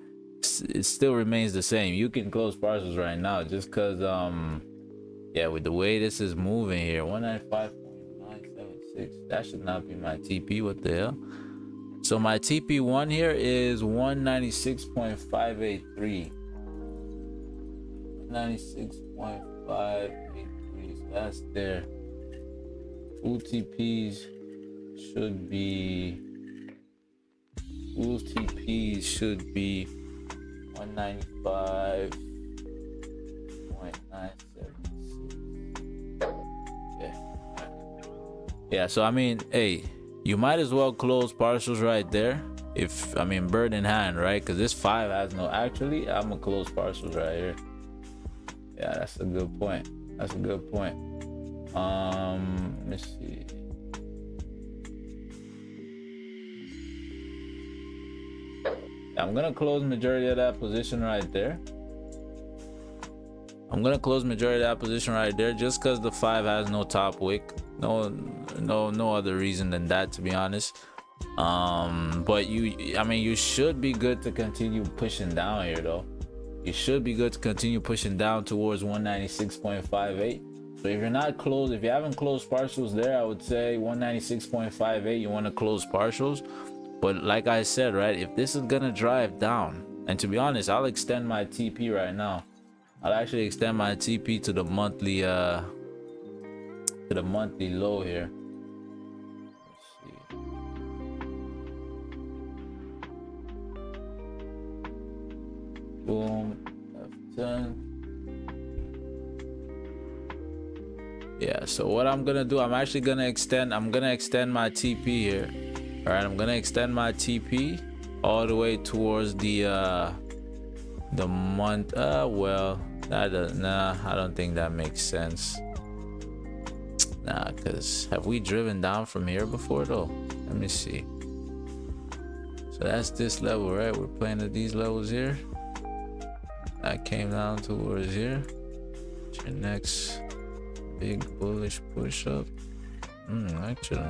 Speaker 1: it still remains the same. You can close partials right now, just because yeah, with the way this is moving here, 195.976. That should not be my TP. What the hell? So my TP1 here is 196.583. 96.583. So that's there. Full TPs should be. Full TPs should be 195.976. Yeah, so I mean, hey, you might as well close partials right there. If, I mean, bird in hand, right? Because this 5 has no, actually, I'm gonna close partials right here. Yeah, that's a good point. That's a good point. Let me see. I'm gonna close majority of that position right there. I'm gonna close majority of that position right there, just because the 5 has no top wick. No other reason than that, to be honest. But I mean, you should be good to continue pushing down here, though. You should be good to continue pushing down towards 196.58. So if you're not closed, if you haven't closed partials there, I would say 196.58. You want to close partials. But like I said, right, if this is gonna drive down, and to be honest, I'll extend my TP right now. I'll actually extend my TP to the monthly low here. Let's see. Boom. F10. Yeah, so what I'm gonna do, I'm gonna extend my TP here. All right, I'm gonna extend my TP all the way towards the month. Well, I don't think that makes sense. Nah, because have we driven down from here before, though? Let me see. So that's this level, right? We're playing at these levels here. That came down towards here. What's your next big bullish push up? Actually,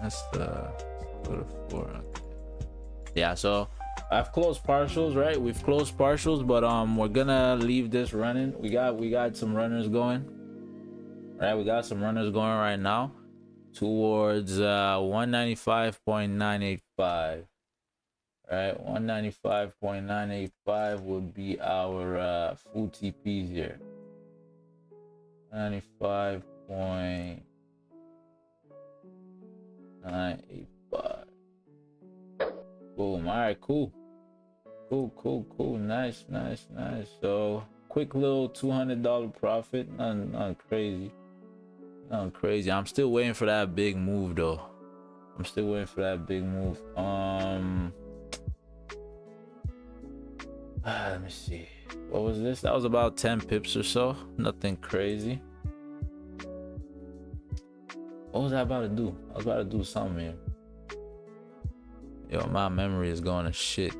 Speaker 1: that's the 4. Okay. Yeah, so I've closed partials, right? We've closed partials, but we're gonna leave this running. We got some runners going. Right, we got some runners going right now towards 195.985. Right, 195.985 would be our full TPs here. 95.985. Boom. All right, cool. Nice. So quick little $200 profit. Nothing crazy. I'm still waiting for that big move, though. Let me see. what was this? That was about 10 pips or so. Nothing crazy. What was I about to do? I was about to do something here. Yo, my memory is going to shit.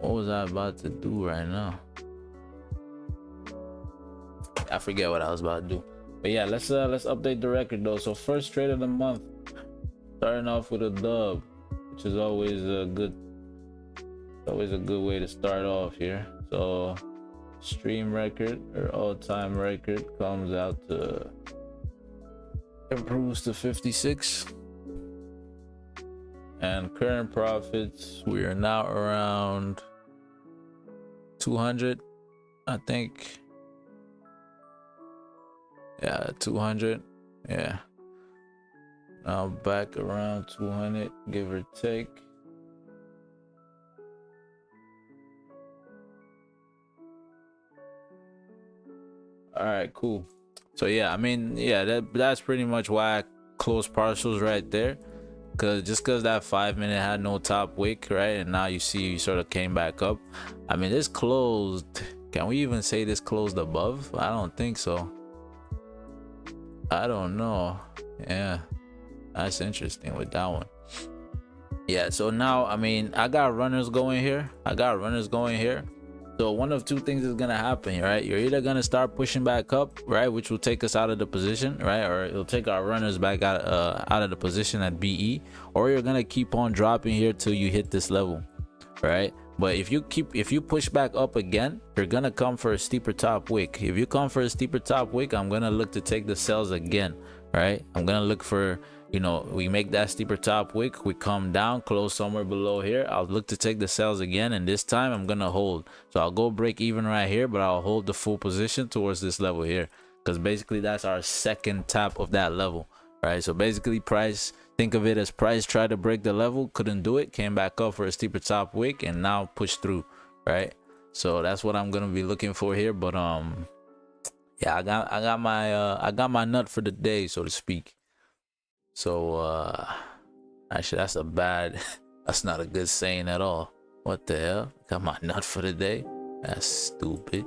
Speaker 1: What was I about to do right now? I forget what I was about to do. But yeah, let's update the record though. So first trade of the month, starting off with a dub, which is always a good way to start off here. So stream record or all-time record comes out to, improves to 56, and current profits, we are now around 200, I think. Yeah, 200. Yeah, now back around 200, give or take. All right, cool. So yeah, I mean, yeah, that's pretty much why I closed partials right there, because that 5 minute had no top wick, right? And now you see you sort of came back up. I mean, this closed, can we even say this closed above? I don't think so. I don't know. Yeah, that's interesting with that one. Yeah, so now, I mean, I got runners going here. So one of two things is gonna happen, right? You're either gonna start pushing back up, right, which will take us out of the position, right, or it'll take our runners back out of the position at BE, or you're gonna keep on dropping here till you hit this level, right? But if you push back up again, you're gonna come for a steeper top wick. If you come for a steeper top wick, I'm gonna look to take the sells again, right? I'm gonna look for, you know, we make that steeper top wick, we come down, close somewhere below here, I'll look to take the sells again, and this time I'm gonna hold. So I'll go break even right here, but I'll hold the full position towards this level here, because basically that's our second tap of that level, right? So basically price, think of it as price tried to break the level, couldn't do it, came back up for a steeper top wick, and now pushed through, right? So that's what I'm gonna be looking for here. But yeah, I got my nut for the day, so to speak. So actually that's not a good saying at all. What the hell? Got my nut for the day? That's stupid.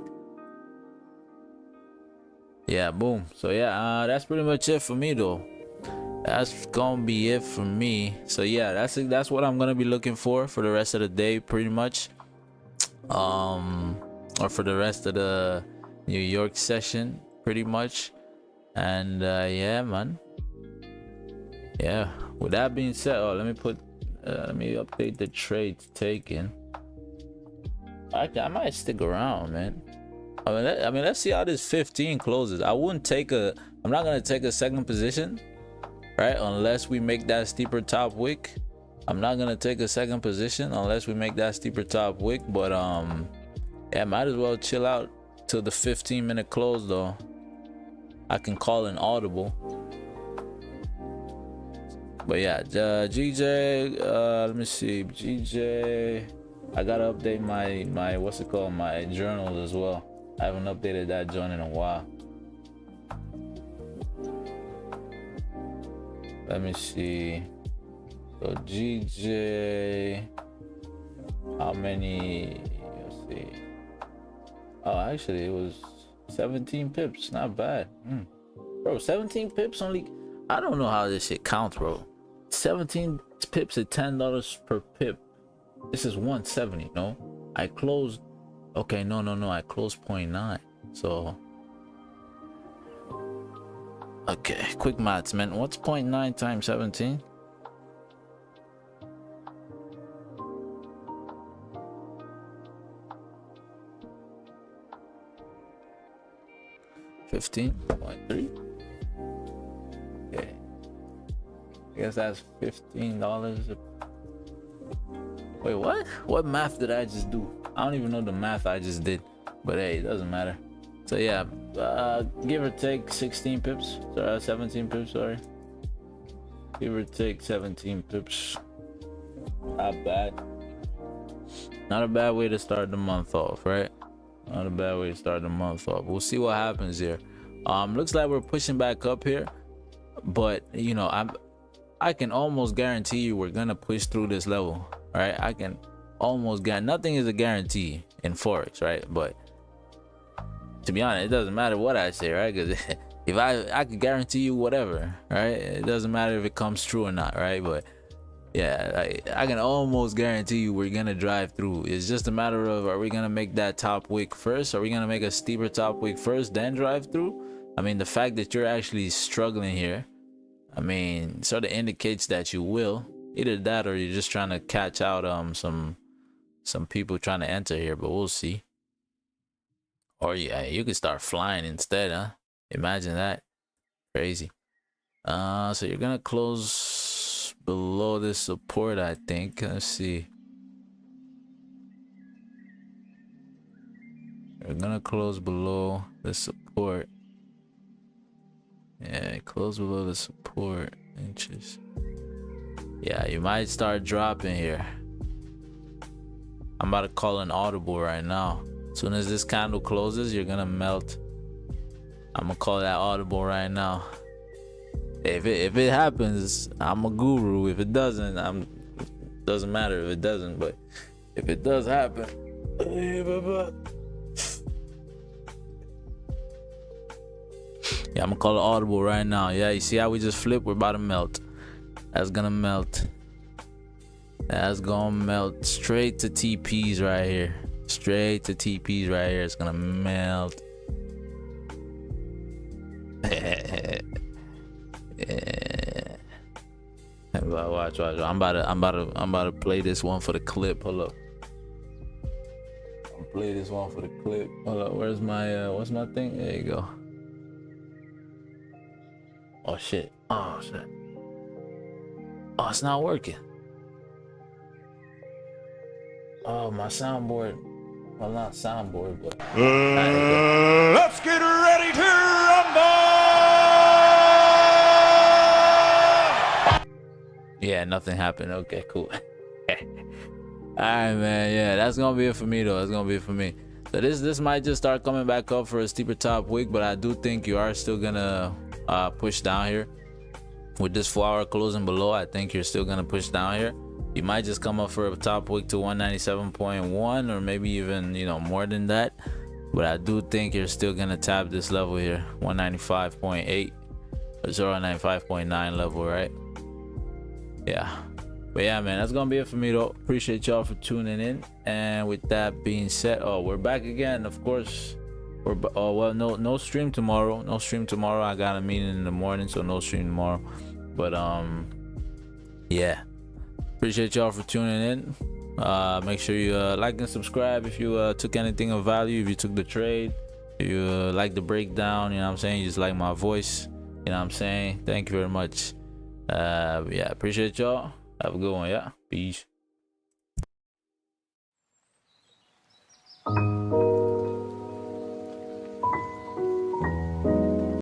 Speaker 1: Yeah, boom. So yeah, that's pretty much it for me though. That's gonna be it for me. So yeah, that's what I'm gonna be looking for the rest of the day, pretty much. Or for the rest of the New York session, pretty much. And yeah, man. Yeah, with that being said, let me update the trades taken. I might stick around, man. I mean, let's see how this 15 closes. I'm not gonna take a second position, right, unless we make that steeper top wick. I'm not gonna take a second position unless we make that steeper top wick. But yeah, might as well chill out till the 15-minute close though. I can call an audible. But yeah, GJ, let me see, GJ, I gotta update my what's it called, my journals as well. I haven't updated that joint in a while. Let me see. So GJ, how many? Let's see. Oh, actually, it was 17 pips. Not bad, bro. 17 pips only. I don't know how this shit counts, bro. 17 pips at $10 per pip. This is 170. No, I closed. Okay, no. I closed 0.9. So okay, quick maths, man. What's 0.9 times 17? $15.3. Okay, I guess that's $15. Wait, what math did I just do? I don't even know the math I just did, but hey, it doesn't matter. So yeah, give or take 16 pips, 17 pips, sorry. Give or take 17 pips. Not bad. Not a bad way to start the month off, right? Not a bad way to start the month off. We'll see what happens here. Looks like we're pushing back up here, but you know, I can almost guarantee you we're gonna push through this level, right? I can almost nothing is a guarantee in Forex, right? But to be honest, it doesn't matter what I say, right? Because if I could guarantee you whatever, right? It doesn't matter if it comes true or not, right? But yeah, I can almost guarantee you we're gonna drive through. It's just a matter of, are we gonna make that top wick first? Are we gonna make a steeper top wick first, then drive through? I mean, the fact that you're actually struggling here, I mean, sort of indicates that you will. Either that or you're just trying to catch out some people trying to enter here, but we'll see. Or yeah, you could start flying instead, huh? Imagine that. Crazy. So you're gonna close below this support, I think. Let's see. You're gonna close below the support. Yeah, close below the support inches. Yeah, you might start dropping here. I'm about to call an audible right now. As soon as this candle closes, you're gonna melt. I'm gonna call that audible right now. If it happens, I'm a guru. If it doesn't, doesn't matter if it doesn't. But if it does happen, yeah, I'm gonna call it audible right now. Yeah, you see how we just flipped? We're about to melt. That's gonna melt. That's gonna melt straight to TPs right here. Straight to TPs right here. It's gonna melt. Yeah. Watch. I'm about to play this one for the clip. Hold up. I'll play this one for the clip. Hold up. Where's my what's my thing? There you go. Oh shit. Oh, it's not working. Oh, my soundboard. Well, not soundboard, but
Speaker 2: let's get ready to rumble.
Speaker 1: Yeah, nothing happened. Okay, cool. All right, man. Yeah, that's gonna be it for me, though. That's gonna be it for me. So this might just start coming back up for a steeper top wick, but I do think you are still gonna push down here with this 4-hour closing below. I think you're still gonna push down here. You might just come up for a top wick to 197.1 or maybe even, you know, more than that, but I do think you're still gonna tap this level here, 195.8 or 095.9 level, right? Yeah, but yeah, man, that's gonna be it for me, though. Appreciate y'all for tuning in. And with that being said, we're back again, of course. Well, no stream tomorrow. No stream tomorrow. I got a meeting in the morning, so no stream tomorrow. But yeah, appreciate y'all for tuning in. Make sure you like and subscribe if you took anything of value, if you took the trade, if you like the breakdown, you know what I'm saying, you just like my voice, you know what I'm saying. Thank you very much. Yeah, appreciate y'all. Have a good one. Yeah, peace.